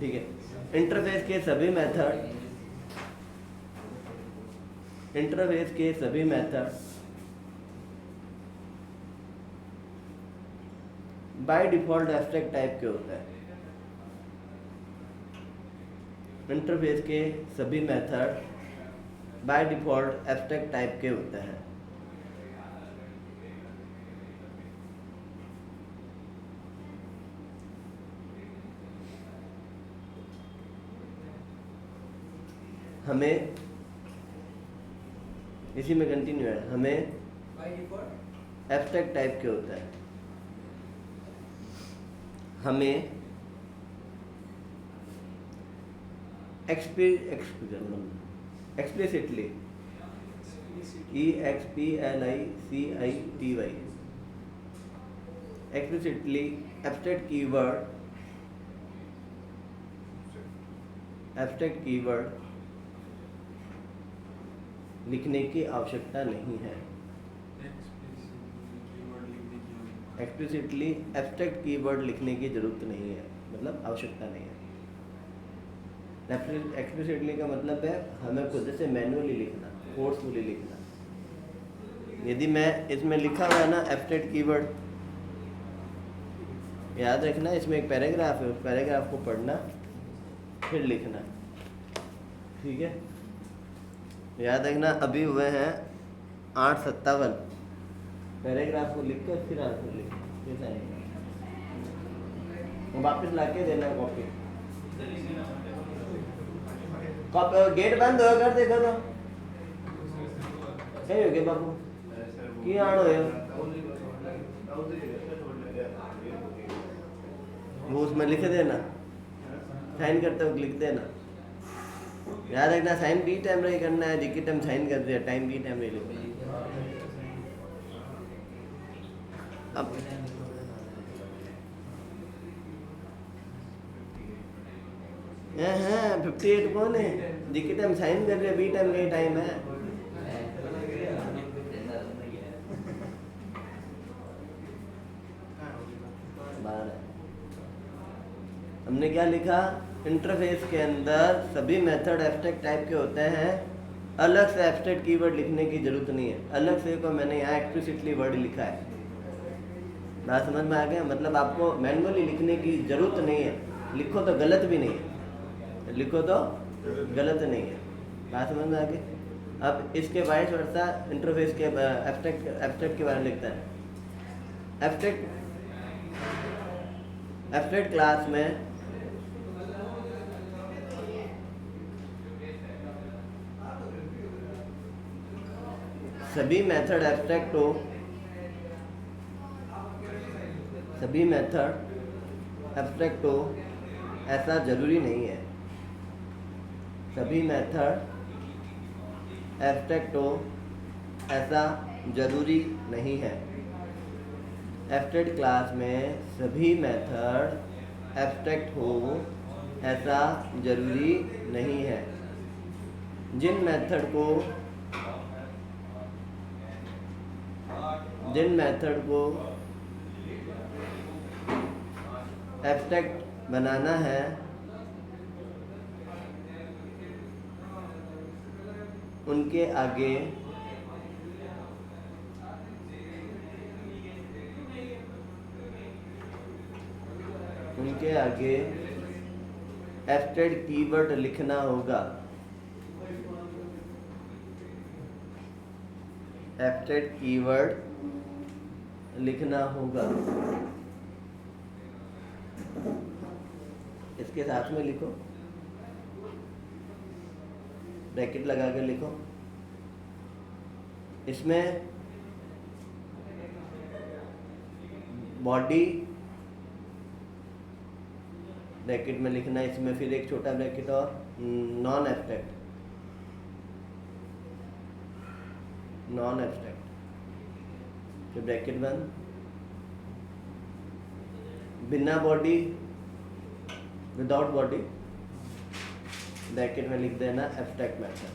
ठीक है, इंटरफेस के सभी method by default abstract type के होता है। इंटरफेस के सभी method by default abstract type के होते हैं। हमें इसी में कंटिन्यू है, हमें एब्स्ट्रैक्ट टाइप के होता है, हमें explicitly, EXPLICITY, explicitly abstract keyword लिखने की आवश्यकता नहीं है। एक्सप्लिसिटली एब्स्ट्रैक्ट कीवर्ड लिखने की जरूरत नहीं है, मतलब आवश्यकता नहीं है। एक्सप्लिसिटली का मतलब है हमें खुद से मैनुअली लिखना, फोर्सफुली लिखना। यदि मैं इसमें लिखा हुआ है ना एब्स्ट्रैक्ट कीवर्ड, याद रखना इसमें एक पैराग्राफ है, उस पैराग्राफ को पढ़ना फिर लिखना, ठीक है। याद रखना अभी हुए हैं 8:57, पैराग्राफ को लिख कर फिर आंसर लिख कैसा है, वापस ला के देना कॉपी। गेट बंद हो कर देखो तो सही हो गया बाबू की आड़ हो वो उसमें लिख देना, साइन करते वक्त लिख देना। याद रखना साइन बी टाइम रही करना है, जिसकी टाइम साइन कर दिया टाइम बी टाइम रही लिखना। अब हाँ 58 कौन है, जिसकी टाइम साइन कर रहे बी टाइम का टाइम है। हमने क्या लिखा, इंटरफेस के अंदर सभी मेथड एब्स्ट्रैक्ट टाइप के होते हैं, अलग से एब्स्ट्रैक्ट कीवर्ड लिखने की जरूरत नहीं है। अलग से को मैंने यहाँ एक्सप्लिसिटली वर्ड लिखा है, बात समझ में आ गया। मतलब आपको मैनुअली लिखने की जरूरत नहीं है, लिखो तो गलत भी नहीं है, लिखो तो गलत नहीं है, बात समझ में आ गई। अब इसके वाइस वर्सा इंटरफेस के एब्स्ट्रैक्ट के बारे में लिखता है। एब्स्ट्रैक्ट क्लास में सभी मेथड एब्स्ट्रैक्ट हो, सभी मेथड एब्स्ट्रैक्ट हो ऐसा जरूरी नहीं है। सभी मेथड एब्स्ट्रैक्ट हो ऐसा जरूरी नहीं है। एब्स्ट्रैक्ट क्लास में सभी मेथड एब्स्ट्रैक्ट हो ऐसा जरूरी नहीं है। जिन मेथड को एब्स्ट्रैक्ट बनाना है उनके आगे एब्स्ट्रैक्ट कीवर्ड लिखना होगा। एब्स्ट्रैक्ट कीवर्ड लिखना होगा। इसके साथ में लिखो, ब्रैकेट लगा कर लिखो। इसमें बॉडी ब्रैकेट में लिखना, इसमें फिर एक छोटा ब्रैकेट और नॉन एब्स्ट्रैक्ट फिर ब्रैकेट बंद। बिना बॉडी विदाउट बॉडी ब्रैकेट में लिख देना एब्स्ट्रैक्ट मेथड।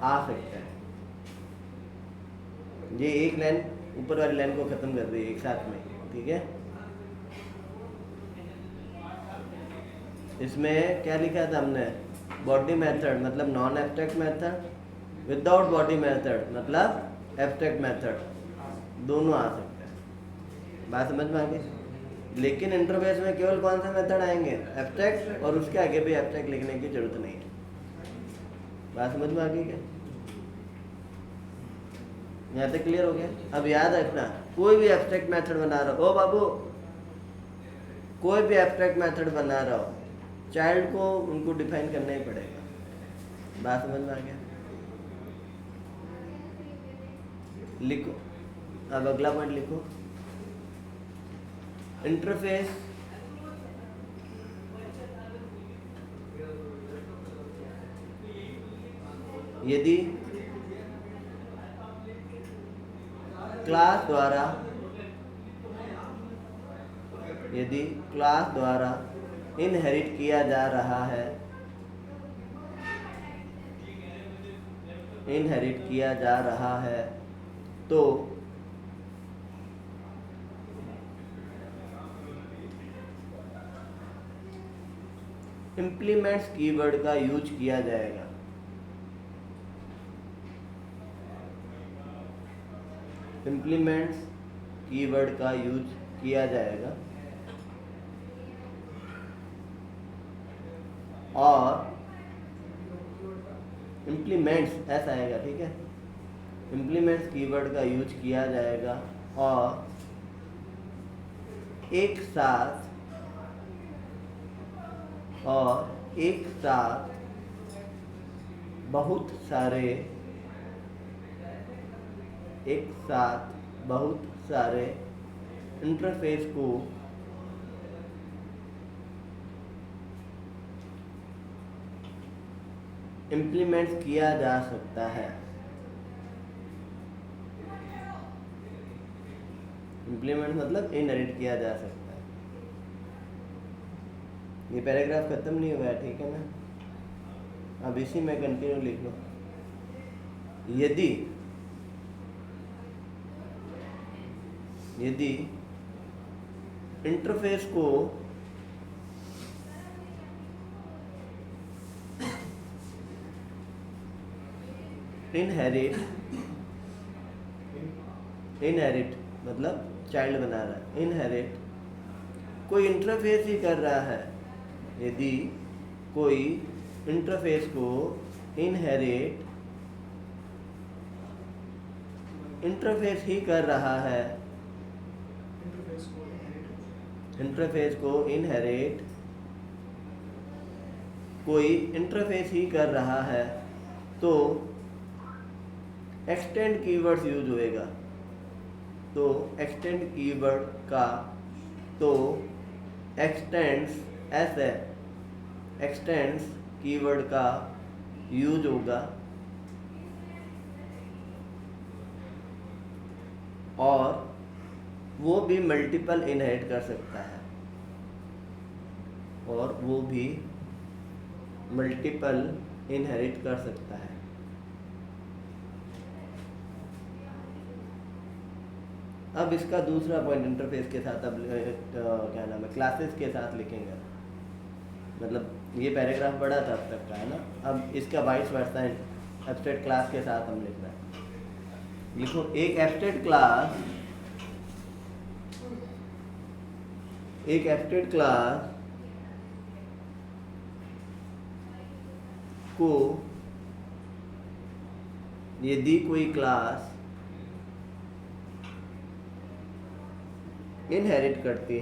आ सकता है ये एक लाइन ऊपर वाली लाइन को खत्म कर रही है एक साथ में, ठीक है। इसमें क्या लिखा था हमने, बॉडी मेथड मतलब non abstract method, without body method मतलब एब्स्ट्रैक्ट मेथड, दोनों आ सकते हैं। बात समझ में आ गई। लेकिन इंटरफेस में केवल कौन सा मेथड आएंगे, एब्स्ट्रैक्ट, और उसके आगे भी एब्स्ट्रैक्ट लिखने की जरूरत नहीं है। बात समझ में आ गई क्या, यहाँ तक क्लियर हो गया। अब याद रखना कोई भी एब्स्ट्रैक्ट मेथड बना रहा हो, ओ बाबू कोई भी एब्स्ट्रैक्ट मेथड बना रहा हो, चाइल्ड को उनको डिफाइन करना ही पड़ेगा। बात समझ में आ गया। लिखो अब अगला पॉइंट लिखो, इंटरफेस यदि क्लास द्वारा इनहेरिट किया जा रहा है तो इम्प्लीमेंट्स कीवर्ड का यूज किया जाएगा। इम्प्लीमेंट्स कीवर्ड का यूज किया जाएगा और इम्प्लीमेंट्स ऐसा आएगा, ठीक है। इम्प्लीमेंट्स कीवर्ड का यूज किया जाएगा और एक साथ बहुत सारे इंटरफेस को इम्प्लीमेंट किया जा सकता है। इम्प्लीमेंट मतलब इनहेरिट किया जा सकता है। ये पैराग्राफ खत्म नहीं हुआ है, ठीक है ना। अब इसी में कंटिन्यू लिख लो। यदि इंटरफेस को इनहेरिट मतलब चाइल्ड बना रहा है, इनहेरिट कोई इंटरफेस ही कर रहा है। यदि कोई इंटरफेस को इनहेरिट इंटरफेस ही कर रहा है, इंटरफेस को इनहेरिट कोई इंटरफेस ही कर रहा है तो एक्सटेंड कीवर्ड्स यूज होएगा। तो एक्सटेंड कीवर्ड का एक्सटेंड्स कीवर्ड का यूज होगा और वो भी मल्टीपल इनहेरिट कर सकता है अब इसका दूसरा पॉइंट इंटरफेस के साथ अब क्या नाम है, क्लासेस के साथ लिखेंगे। मतलब ये पैराग्राफ बड़ा था अब तक का, है ना। अब इसका वाइस वर्सा है, एब्स्ट्रैक्ट क्लास के साथ हम लिख रहे हैं। लिखो, एक एब्स्ट्रैक्ट क्लास को यदि कोई क्लास इनहेरिट करती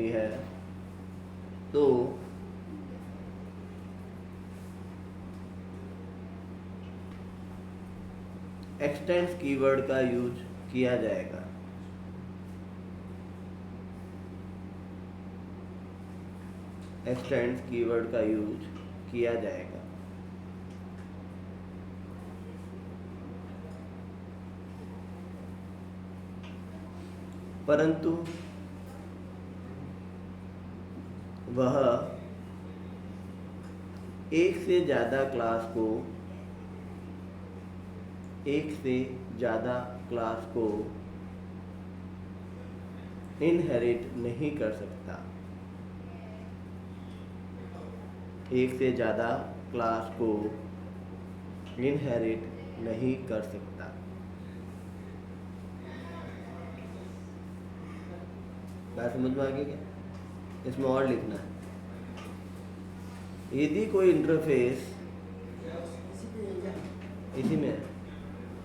है तो एक्सटेंड्स कीवर्ड का यूज किया जाएगा। एक्सटेंड्स कीवर्ड का यूज किया जाएगा। परंतु वह एक से ज़्यादा क्लास को इनहेरिट नहीं कर सकता। एक से ज़्यादा क्लास को इनहेरिट नहीं कर सकता। बात समझ में आ गई क्या? इसमें और लिखना है, यदि कोई इंटरफेस इसी में है,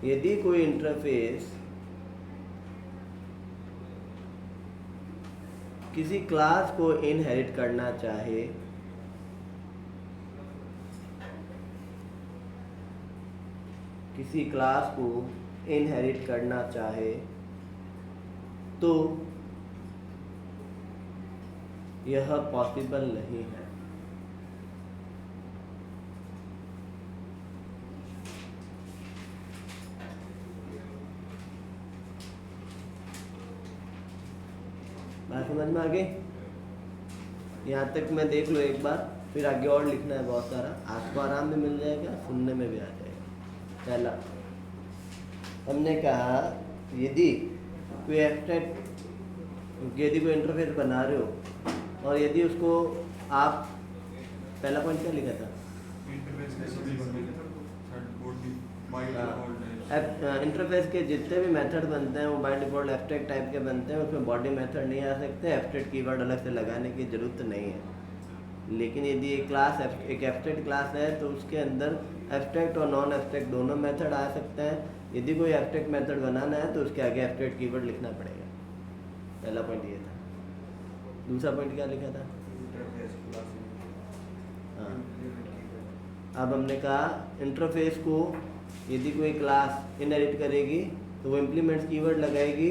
यदि कोई इंटरफेस किसी क्लास को इनहेरिट करना चाहे तो यह पॉसिबल नहीं है। समझ में आ गई? यहाँ तक मैं देख लो एक बार, फिर आगे और लिखना है बहुत सारा, आपको आराम में मिल जाएगा, सुनने में भी आ जाएगा। पहला हमने कहा यदि कोई यदि कोई इंटरफेस बना रहे हो और यदि उसको आप, पहला पॉइंट क्या लिखा था? इंटरफेस के जितने भी मेथड बनते हैं वो बाय डिफॉल्ट एब्स्ट्रैक्ट टाइप के बनते हैं, उसमें बॉडी मेथड नहीं आ सकते, एब्स्ट्रैक्ट कीवर्ड अलग से लगाने की ज़रूरत नहीं है। लेकिन यदि एक क्लास एक एब्स्ट्रैक्ट क्लास है तो उसके अंदर एब्स्ट्रैक्ट और नॉन एब्स्ट्रैक्ट दोनों मेथड आ सकते हैं। यदि कोई एब्स्ट्रैक्ट मेथड बनाना है तो उसके आगे एब्स्ट्रैक्ट कीवर्ड लिखना पड़ेगा। पहला पॉइंट ये था। दूसरा पॉइंट क्या लिखा था? हाँ, अब हमने कहा इंटरफेस को यदि कोई क्लास इनहेरिट करेगी तो वो इम्प्लीमेंट्स कीवर्ड लगाएगी,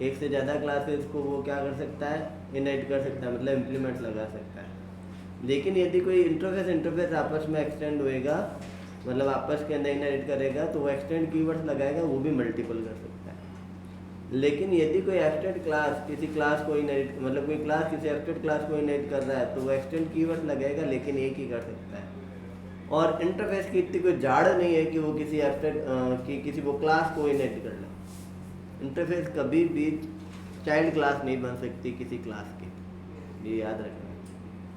एक से ज़्यादा क्लासेस को वो क्या कर सकता है, इनहेरिट कर सकता है, मतलब इम्प्लीमेंट्स लगा सकता है। लेकिन यदि कोई इंटरफेस आपस में एक्सटेंड होएगा, मतलब आपस के अंदर इनहेरिट करेगा, तो वो एक्सटेंड कीवर्ड्स लगाएगा, वो भी मल्टीपल कर सकता है। लेकिन यदि कोई एब्स्ट्रैक्ट क्लास किसी क्लास को इनहेरिट, मतलब कोई क्लास किसी एब्स्ट्रैक्ट क्लास को इनहेरिट कर रहा है तो वो एक्सटेंड कीवर्ड लगाएगा, लेकिन एक ही कर सकता है। और इंटरफेस की इतनी कोई जाड़ नहीं है कि वो किसी एब्स्ट्रैक्ट किसी वो क्लास को इनहेरिट कर ले। इंटरफेस कभी भी चाइल्ड क्लास नहीं बन सकती किसी क्लास की, ये याद रखना।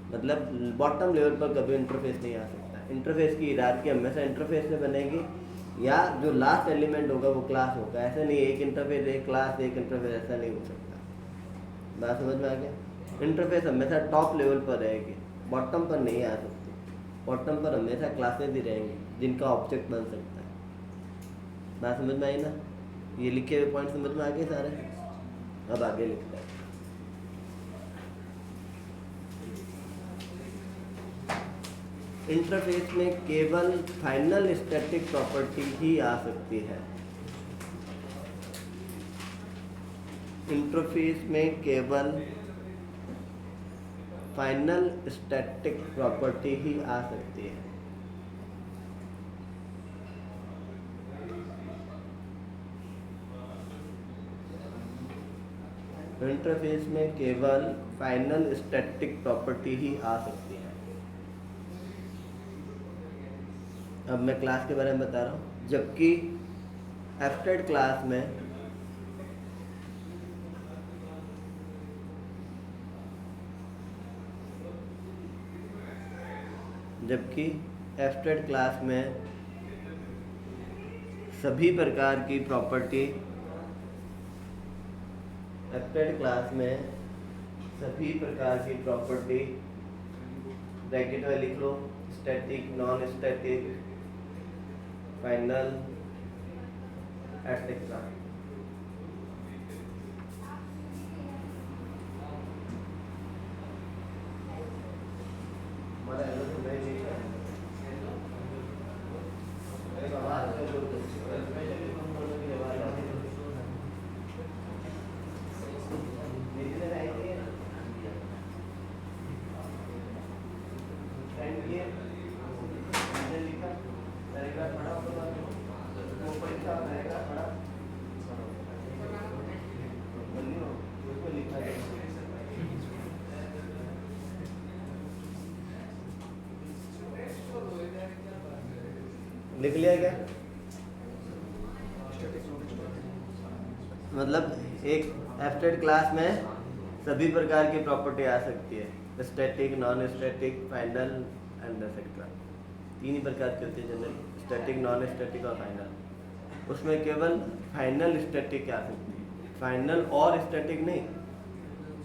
मतलब बॉटम लेवल पर कभी इंटरफेस नहीं आ सकता। इंटरफेस की हिरार्की हमेशा इंटरफेस से बनेगी, या जो लास्ट एलिमेंट होगा वो क्लास होगा। ऐसा नहीं एक इंटरफेस एक क्लास एक इंटरफेस, ऐसा नहीं हो सकता। बात समझ में आ गया? इंटरफेस हमेशा टॉप लेवल पर रहेगी, बॉटम पर नहीं आ सकती। बॉटम पर हमेशा क्लासेस ही रहेंगी जिनका ऑब्जेक्ट बन सकता है। बात समझ में आई ना? ये लिखे हुए पॉइंट समझ में आ गए सारे? अब आगे लिखते हैं। इंटरफेस में केवल फाइनल स्टैटिक प्रॉपर्टी ही आ सकती है। इंटरफेस में केवल फाइनल स्टैटिक प्रॉपर्टी ही आ सकती है। इंटरफेस में केवल फाइनल स्टैटिक प्रॉपर्टी ही आ सकती है। अब मैं क्लास के बारे में बता रहा हूँ। जबकि एब्स्ट्रैक्ट क्लास में सभी प्रकार की प्रॉपर्टी, एब्स्ट्रैक्ट क्लास में सभी प्रकार की प्रॉपर्टी ब्रैकेट में लिख लो, static, non static, final, etcetera. लिख लिया क्या? मतलब एक एब्स्ट्रैक्ट क्लास में सभी प्रकार की प्रॉपर्टी आ सकती है, static, non static, final and etcetera. तीन ही प्रकार के होते हैं जनरली, स्टैटिक, नॉन स्टैटिक और फाइनल। उसमें केवल फाइनल स्टैटिक आ सकती है, फाइनल और स्टैटिक नहीं,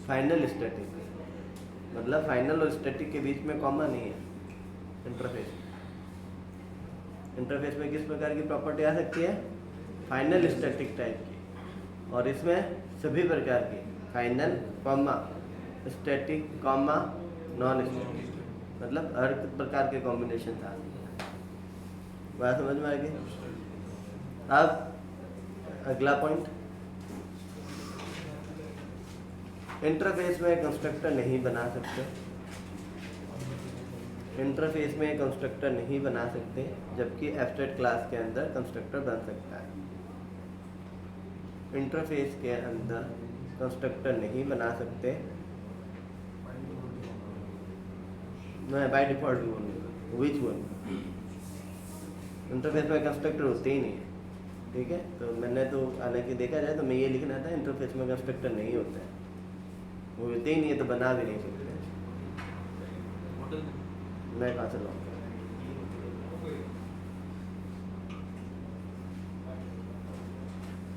फाइनल स्टैटिक। मतलब फाइनल और स्टैटिक के बीच में कॉमा नहीं है। इंटरफेस में किस प्रकार की प्रॉपर्टी आ सकती है? फाइनल स्टैटिक टाइप की। और इसमें सभी प्रकार की, final, comma, static, comma, non static, मतलब हर प्रकार के कॉम्बिनेशन था। बात समझ में आ गई? अब अगला पॉइंट, इंटरफेस में कंस्ट्रक्टर नहीं बना सकते। इंटरफेस में कंस्ट्रक्टर नहीं बना सकते, जबकि एब्स्ट्रैक्ट क्लास के अंदर कंस्ट्रक्टर बन सकता है। इंटरफेस के अंदर कंस्ट्रक्टर नहीं बना सकते, मैं बाय डिफॉल्ट बोलूँगा विच वन। इंटरफेस में कंस्ट्रक्टर होते ही नहीं है, ठीक है। तो मैंने तो हालांकि देखा जाए तो मैं ये लिखना था इंटरफेस में कंस्ट्रक्टर नहीं होता है, वो होते ही नहीं है तो बना भी नहीं सकते। मैं कहाँ से लॉक करूँ?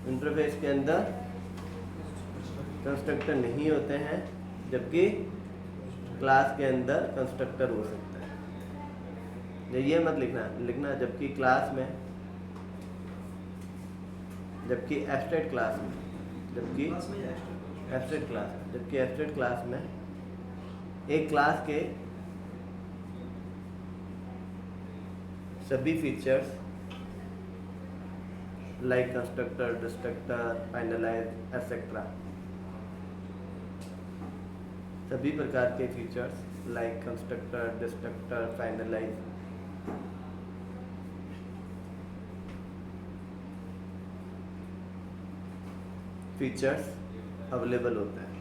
इंटरफेस के अंदर कंस्ट्रक्टर नहीं होते हैं, जबकि क्लास के अंदर कंस्ट्रक्टर हो सकता है। ये मत लिखना जबकि क्लास में, जबकि एब्स्ट्रैक्ट क्लास में, जबकि एब्स्ट्रैक्ट क्लास में एक क्लास के सभी features like constructor, destructor, finalize etcetera, सभी प्रकार के features like constructor, destructor, finalize features available होते हैं।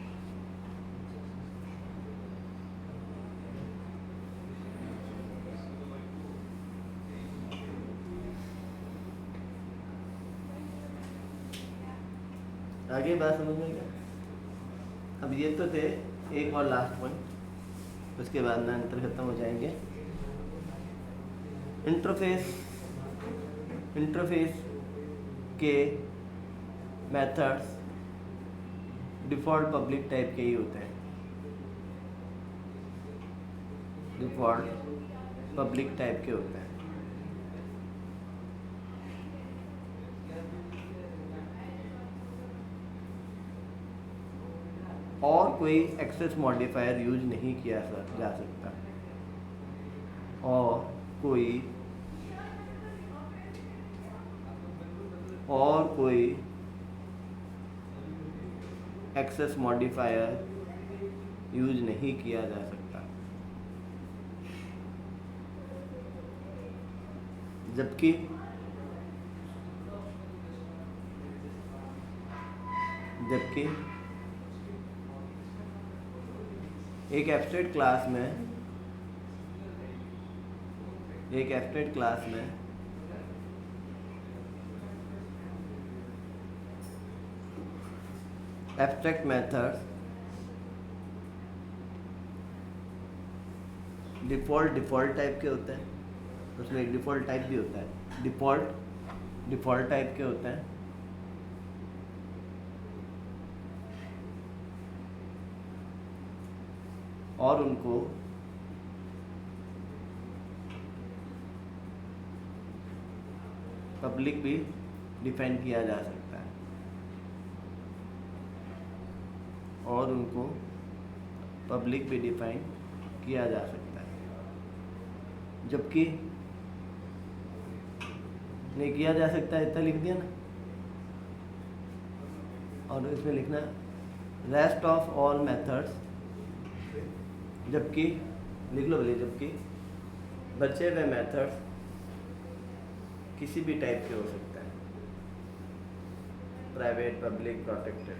आगे बात समझ में क्या? अब ये तो थे एक और लास्ट पॉइंट, उसके बाद में अंतर खत्म हो जाएंगे। इंटरफेस के मेथड्स डिफ़ॉल्ट पब्लिक टाइप के ही होते हैं, डिफ़ॉल्ट पब्लिक टाइप के होते हैं। और कोई एक्सेस मॉडिफायर यूज नहीं किया जा सकता, और कोई एक्सेस मॉडिफायर यूज नहीं किया जा सकता, जबकि एक एब्स्ट्रैक्ट क्लास में एब्स्ट्रैक्ट मेथड्स डिफ़ॉल्ट टाइप के होते हैं, उसमें एक डिफ़ॉल्ट टाइप भी होता है, डिफ़ॉल्ट टाइप के होते हैं, और उनको पब्लिक भी डिफाइन किया जा सकता है, और उनको पब्लिक भी डिफाइन किया जा सकता है, जबकि नहीं किया जा सकता है, इतना लिख दिया ना। और इसमें लिखना रेस्ट ऑफ ऑल मेथड्स, जबकि लिख लो भले, जबकि बचे हुए मेथड्स किसी भी टाइप के हो सकते हैं, प्राइवेट, पब्लिक, प्रोटेक्टेड।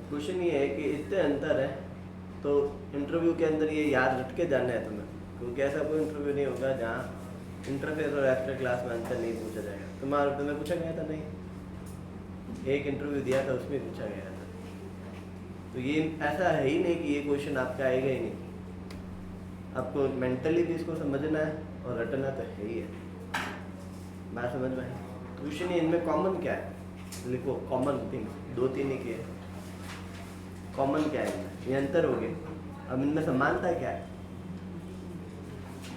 क्वेश्चन ये है कि इतने अंतर है, तो इंटरव्यू के अंदर ये याद रट के जाना है तुम्हें, क्योंकि ऐसा कोई इंटरव्यू नहीं होगा जहाँ इंटरफेस और एब्स्ट्रैक्ट क्लास में अंतर नहीं पूछा जाएगा। तुम्हें पूछा गया था नहीं, एक इंटरव्यू दिया था उसमें पूछा गया था, तो ये ऐसा है ही नहीं कि ये क्वेश्चन आपका आएगा ही नहीं। आपको मेंटली भी इसको समझना है और रटना तो है ही है। बात समझ में आई? क्वेश्चन इनमें कॉमन क्या है, लिखो कॉमन थिंग्स, 2-3 ही किए। कॉमन क्या है इनमें, ये अंतर हो गए। अब इनमें समानता क्या है?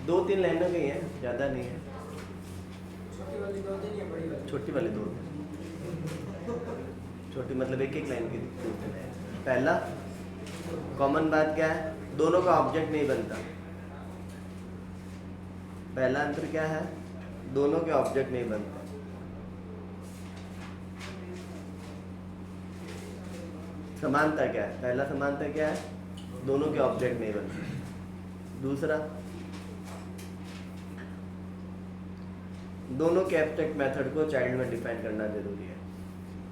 2-3 लाइनों की है, ज़्यादा नहीं है। छोटी वाली 2 दिन या बड़ी वाली? छोटी वाली 2 छोटी मतलब एक लाइन की 2 है। पहला कॉमन बात क्या है, दोनों का ऑब्जेक्ट नहीं बनता। पहला अंतर क्या है, दोनों के ऑब्जेक्ट नहीं बनते। समानता क्या है? पहला समानता क्या है? दोनों के ऑब्जेक्ट नहीं बनते। दूसरा, दोनों के एब्स्ट्रैक्ट मेथड को चाइल्ड में डिफाइन करना जरूरी है।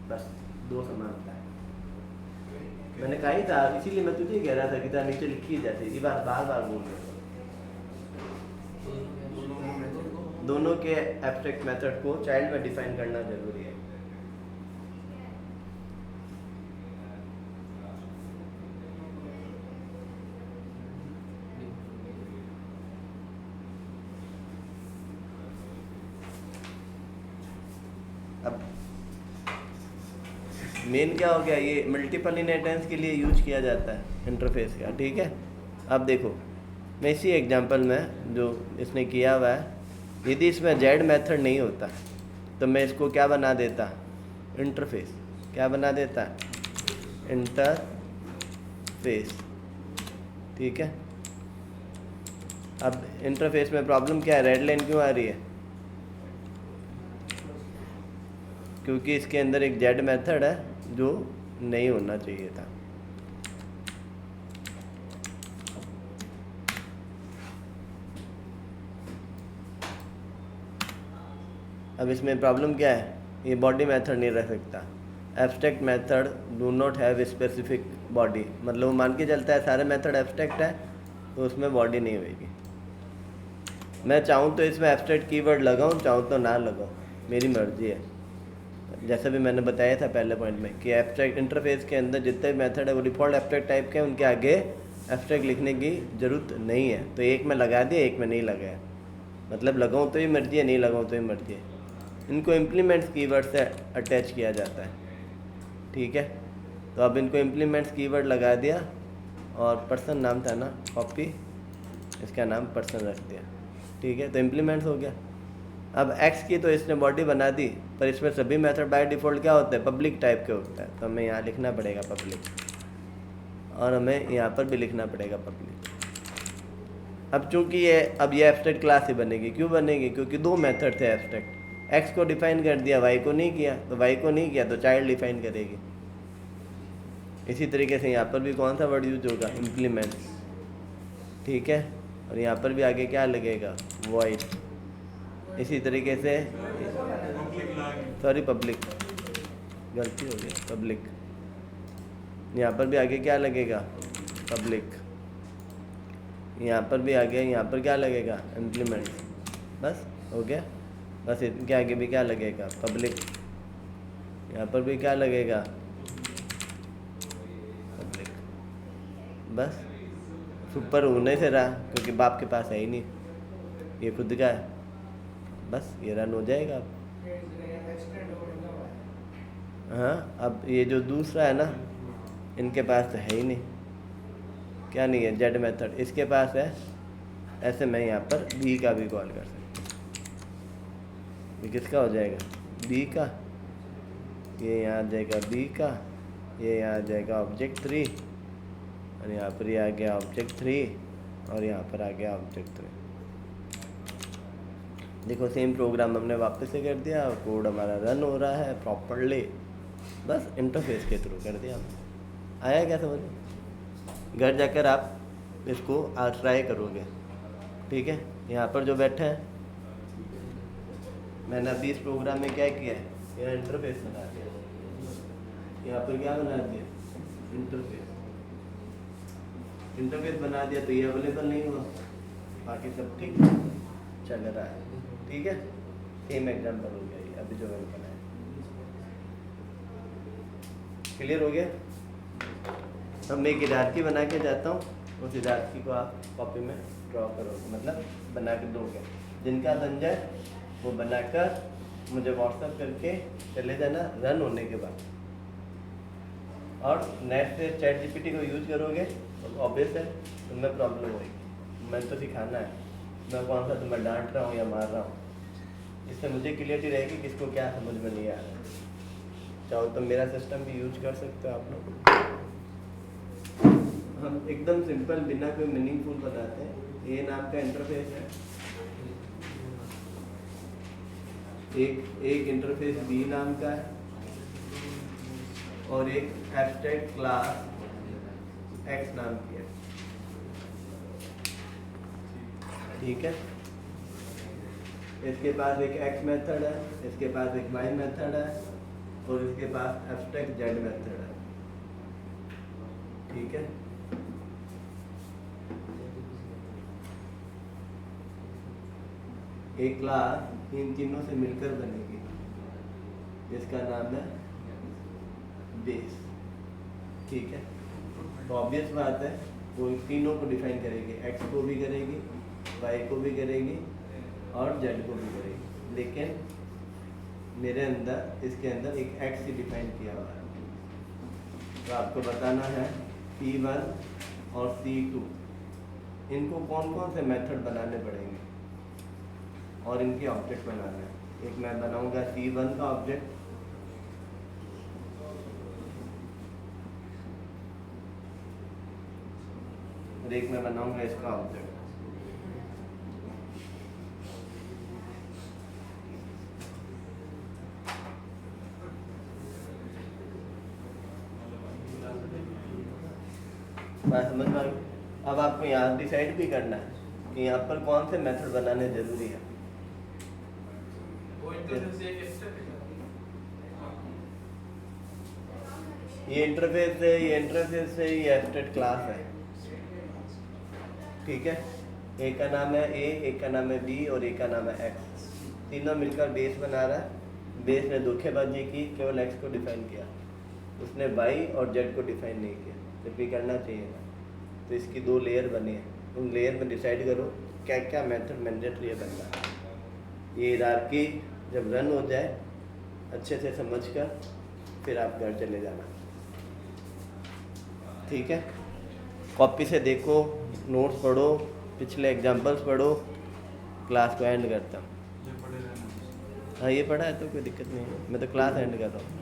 बस दो समानता है। मैंने कहा ही था, इसीलिए मैं तुझे कह रहा था कि तेरा नीचे लिखी जाती, ये बात बार बार बोल रहा हूँ। दोनों के एब्स्ट्रैक्ट मेथड को चाइल्ड में डिफाइन करना जरूरी है। अब मेन क्या हो गया, ये मल्टीपल इनहेरिटेंस के लिए यूज किया जाता है इंटरफेस का, ठीक है। अब देखो, मैं इसी एग्जांपल में जो इसने किया हुआ है, यदि इसमें जेड मेथड नहीं होता तो मैं इसको क्या बना देता? इंटरफेस। क्या बना देता? इंटरफेस, ठीक है। अब इंटरफेस में प्रॉब्लम क्या है? रेड लाइन क्यों आ रही है? क्योंकि इसके अंदर एक जेड मेथड है जो नहीं होना चाहिए था। अब इसमें प्रॉब्लम क्या है? ये बॉडी मेथड नहीं रह सकता। Abstract method do not have specific body, मतलब वो मान के चलता है सारे मेथड एब्स्ट्रैक्ट है तो उसमें बॉडी नहीं होगी। मैं चाहूँ तो इसमें एब्स्ट्रैक्ट कीवर्ड लगाऊँ, चाहूँ तो ना लगाऊँ, मेरी मर्जी है। जैसा भी मैंने बताया था पहले पॉइंट में कि एब्स्ट्रैक्ट इंटरफेस के अंदर जितने भी मेथड है वो डिफ़ॉल्ट एब्स्ट्रैक्ट टाइप के हैं, उनके आगे एब्स्ट्रैक्ट लिखने की ज़रूरत नहीं है। तो एक में लगा दिया, एक में नहीं लगाया, मतलब लगाऊँ तो ही मर्जी है, नहीं लगाऊँ तो ही मर्जी है। इनको इम्प्लीमेंट्स कीवर्ड से अटैच किया जाता है, ठीक है। तो अब इनको इम्प्लीमेंट्स कीवर्ड लगा दिया और पर्सन नाम था ना, कॉपी, इसका नाम पर्सन रख दिया, ठीक है। तो इम्प्लीमेंट्स हो गया। अब एक्स की तो इसने बॉडी बना दी, पर इसमें सभी मेथड बाय डिफ़ॉल्ट क्या होते हैं? पब्लिक टाइप के होता है। तो हमें यहाँ लिखना पड़ेगा पब्लिक, और हमें यहाँ पर भी लिखना पड़ेगा पब्लिक। अब चूंकि ये एब्स्ट्रैक्ट क्लास ही बनेगी। क्यों बनेगी? क्योंकि दो मेथड थे एब्स्ट्रैक्ट, एक्स को डिफाइन कर दिया, वाई को नहीं किया। तो वाई को नहीं किया तो चाइल्ड डिफाइन करेगी। इसी तरीके से यहाँ पर भी कौन सा वर्ड यूज होगा? इम्प्लीमेंट्स, ठीक है। और यहाँ पर भी आगे क्या लगेगा? वॉइड। इसी तरीके से सॉरी पब्लिक, गलती हो गई, पब्लिक। यहाँ पर भी आगे क्या लगेगा? पब्लिक। यहाँ पर भी आगे, यहाँ पर क्या लगेगा? इम्प्लीमेंट। बस हो गया। बस इनके आगे भी क्या लगेगा? पब्लिक। यहाँ पर भी क्या लगेगा? पब्लिक। बस सुपर होने से रहा, क्योंकि बाप के पास है ही नहीं, ये खुद का है। बस ये रन हो जाएगा। अब हाँ, अब ये जो दूसरा है ना, इनके पास तो है ही नहीं। क्या नहीं है? जेड मेथड इसके पास है। ऐसे मैं यहाँ पर बी का भी कॉल कर सकता हूँ। ये किसका हो जाएगा? बी का। ये यहाँ आ जाएगा बी का, ये यहाँ आ जाएगा ऑब्जेक्ट 3, और यहाँ पर ये आ गया ऑब्जेक्ट 3, और यहाँ पर आ गया ऑब्जेक्ट 3। देखो सेम प्रोग्राम हमने वापस से कर दिया, कोड हमारा रन हो रहा है प्रॉपरली। बस इंटरफेस के थ्रू कर दिया हमने। आया क्या समझ? घर जाकर आप इसको आज ट्राई करोगे, ठीक है। यहाँ पर जो बैठे हैं, मैंने अभी इस प्रोग्राम में क्या किया है? यहाँ इंटरफेस बना दिया। यहाँ पर क्या बना दिया? इंटरफेस। इंटरफेस बना दिया तो ये अवेलेबल नहीं हुआ, बाकी सब ठीक चल रहा है, ठीक है। सेम एग्जाम्पल हो गया ये अभी जो मैंने बनाया। क्लियर हो गया? अब मैं एक हिरार्की बना के जाता हूँ, उस हिरार्की को आप कॉपी में ड्रॉ करोगे, मतलब बना के दोगे। जिनका बन जाए वो बनाकर मुझे व्हाट्सएप करके चले जाना रन होने के बाद। और नेक्स्ट से चैट जीपीटी को यूज करोगे तो ऑब्वियस है तुम्हें प्रॉब्लम होगी। मैं तो सिखाना है, मैं कौन सा तुम्हें डांट रहा हूँ या मार रहा हूँ, इससे मुझे क्लियरिटी रहेगी किसको क्या समझ में नहीं आ रहा है। चाहो तो मेरा सिस्टम भी यूज कर सकते हो आप लोग। हम एकदम सिंपल बिना कोई मीनिंगफुल बनाते हैं। ए नाम का इंटरफेस है, एक इंटरफेस बी नाम का है, और एक एब्स्ट्रैक्ट क्लास एक्स नाम की है, ठीक है। इसके पास एक एक्स मेथड है, इसके पास एक वाई मेथड है और इसके पास एब्स्ट्रैक्ट जेड मेथड है, ठीक है। एक क्लास इन तीनों से मिलकर बनेगी, इसका नाम है बेस, ठीक है। तो ऑब्वियस बात है वो तीनों को डिफाइन करेगी, एक्स को भी करेगी, वाई को भी करेगी और जेड को भी करेगी, लेकिन मेरे अंदर इसके अंदर एक एक्स ही डिफाइन किया हुआ है। तो आपको बताना है C1 और C2 इनको कौन कौन से मेथड बनाने पड़ेंगे और इनके ऑब्जेक्ट बनाना है। एक मैं बनाऊंगा C1 का ऑब्जेक्ट, और एक मैं बनाऊंगा इसका ऑब्जेक्ट। बात समझ में आ गई? अब आपको यहाँ डिसाइड भी करना है कि यहाँ पर कौन से मेथड बनाने जरूरी है। वो इंटरफेस से एक स्टेप है। ये इंटरफेस है, ये इंटरफेस है, ये एब्स्ट्रैक्ट क्लास है, ठीक है। एक का नाम है ए, एक का नाम है बी और एक का नाम है एक्स। तीनों मिलकर बेस बना रहा है। बेस ने धोखेबाजी की, केवल एक्स को डिफाइन किया, उसने वाई और जेड को डिफाइन नहीं किया, जबकि करना चाहिए था। तो इसकी दो लेयर बनी है, उन लेयर में डिसाइड करो क्या क्या मेथड मैंडेटरी है बनना है। ये हिरार्की जब रन हो जाए अच्छे से समझकर फिर आप घर चले जाना, ठीक है। कॉपी से देखो, नोट्स पढ़ो, पिछले एग्जाम्पल्स पढ़ो। क्लास को एंड करता हूँ। हाँ ये पढ़ा है तो कोई दिक्कत नहीं है, मैं तो क्लास एंड कर रहा हूँ।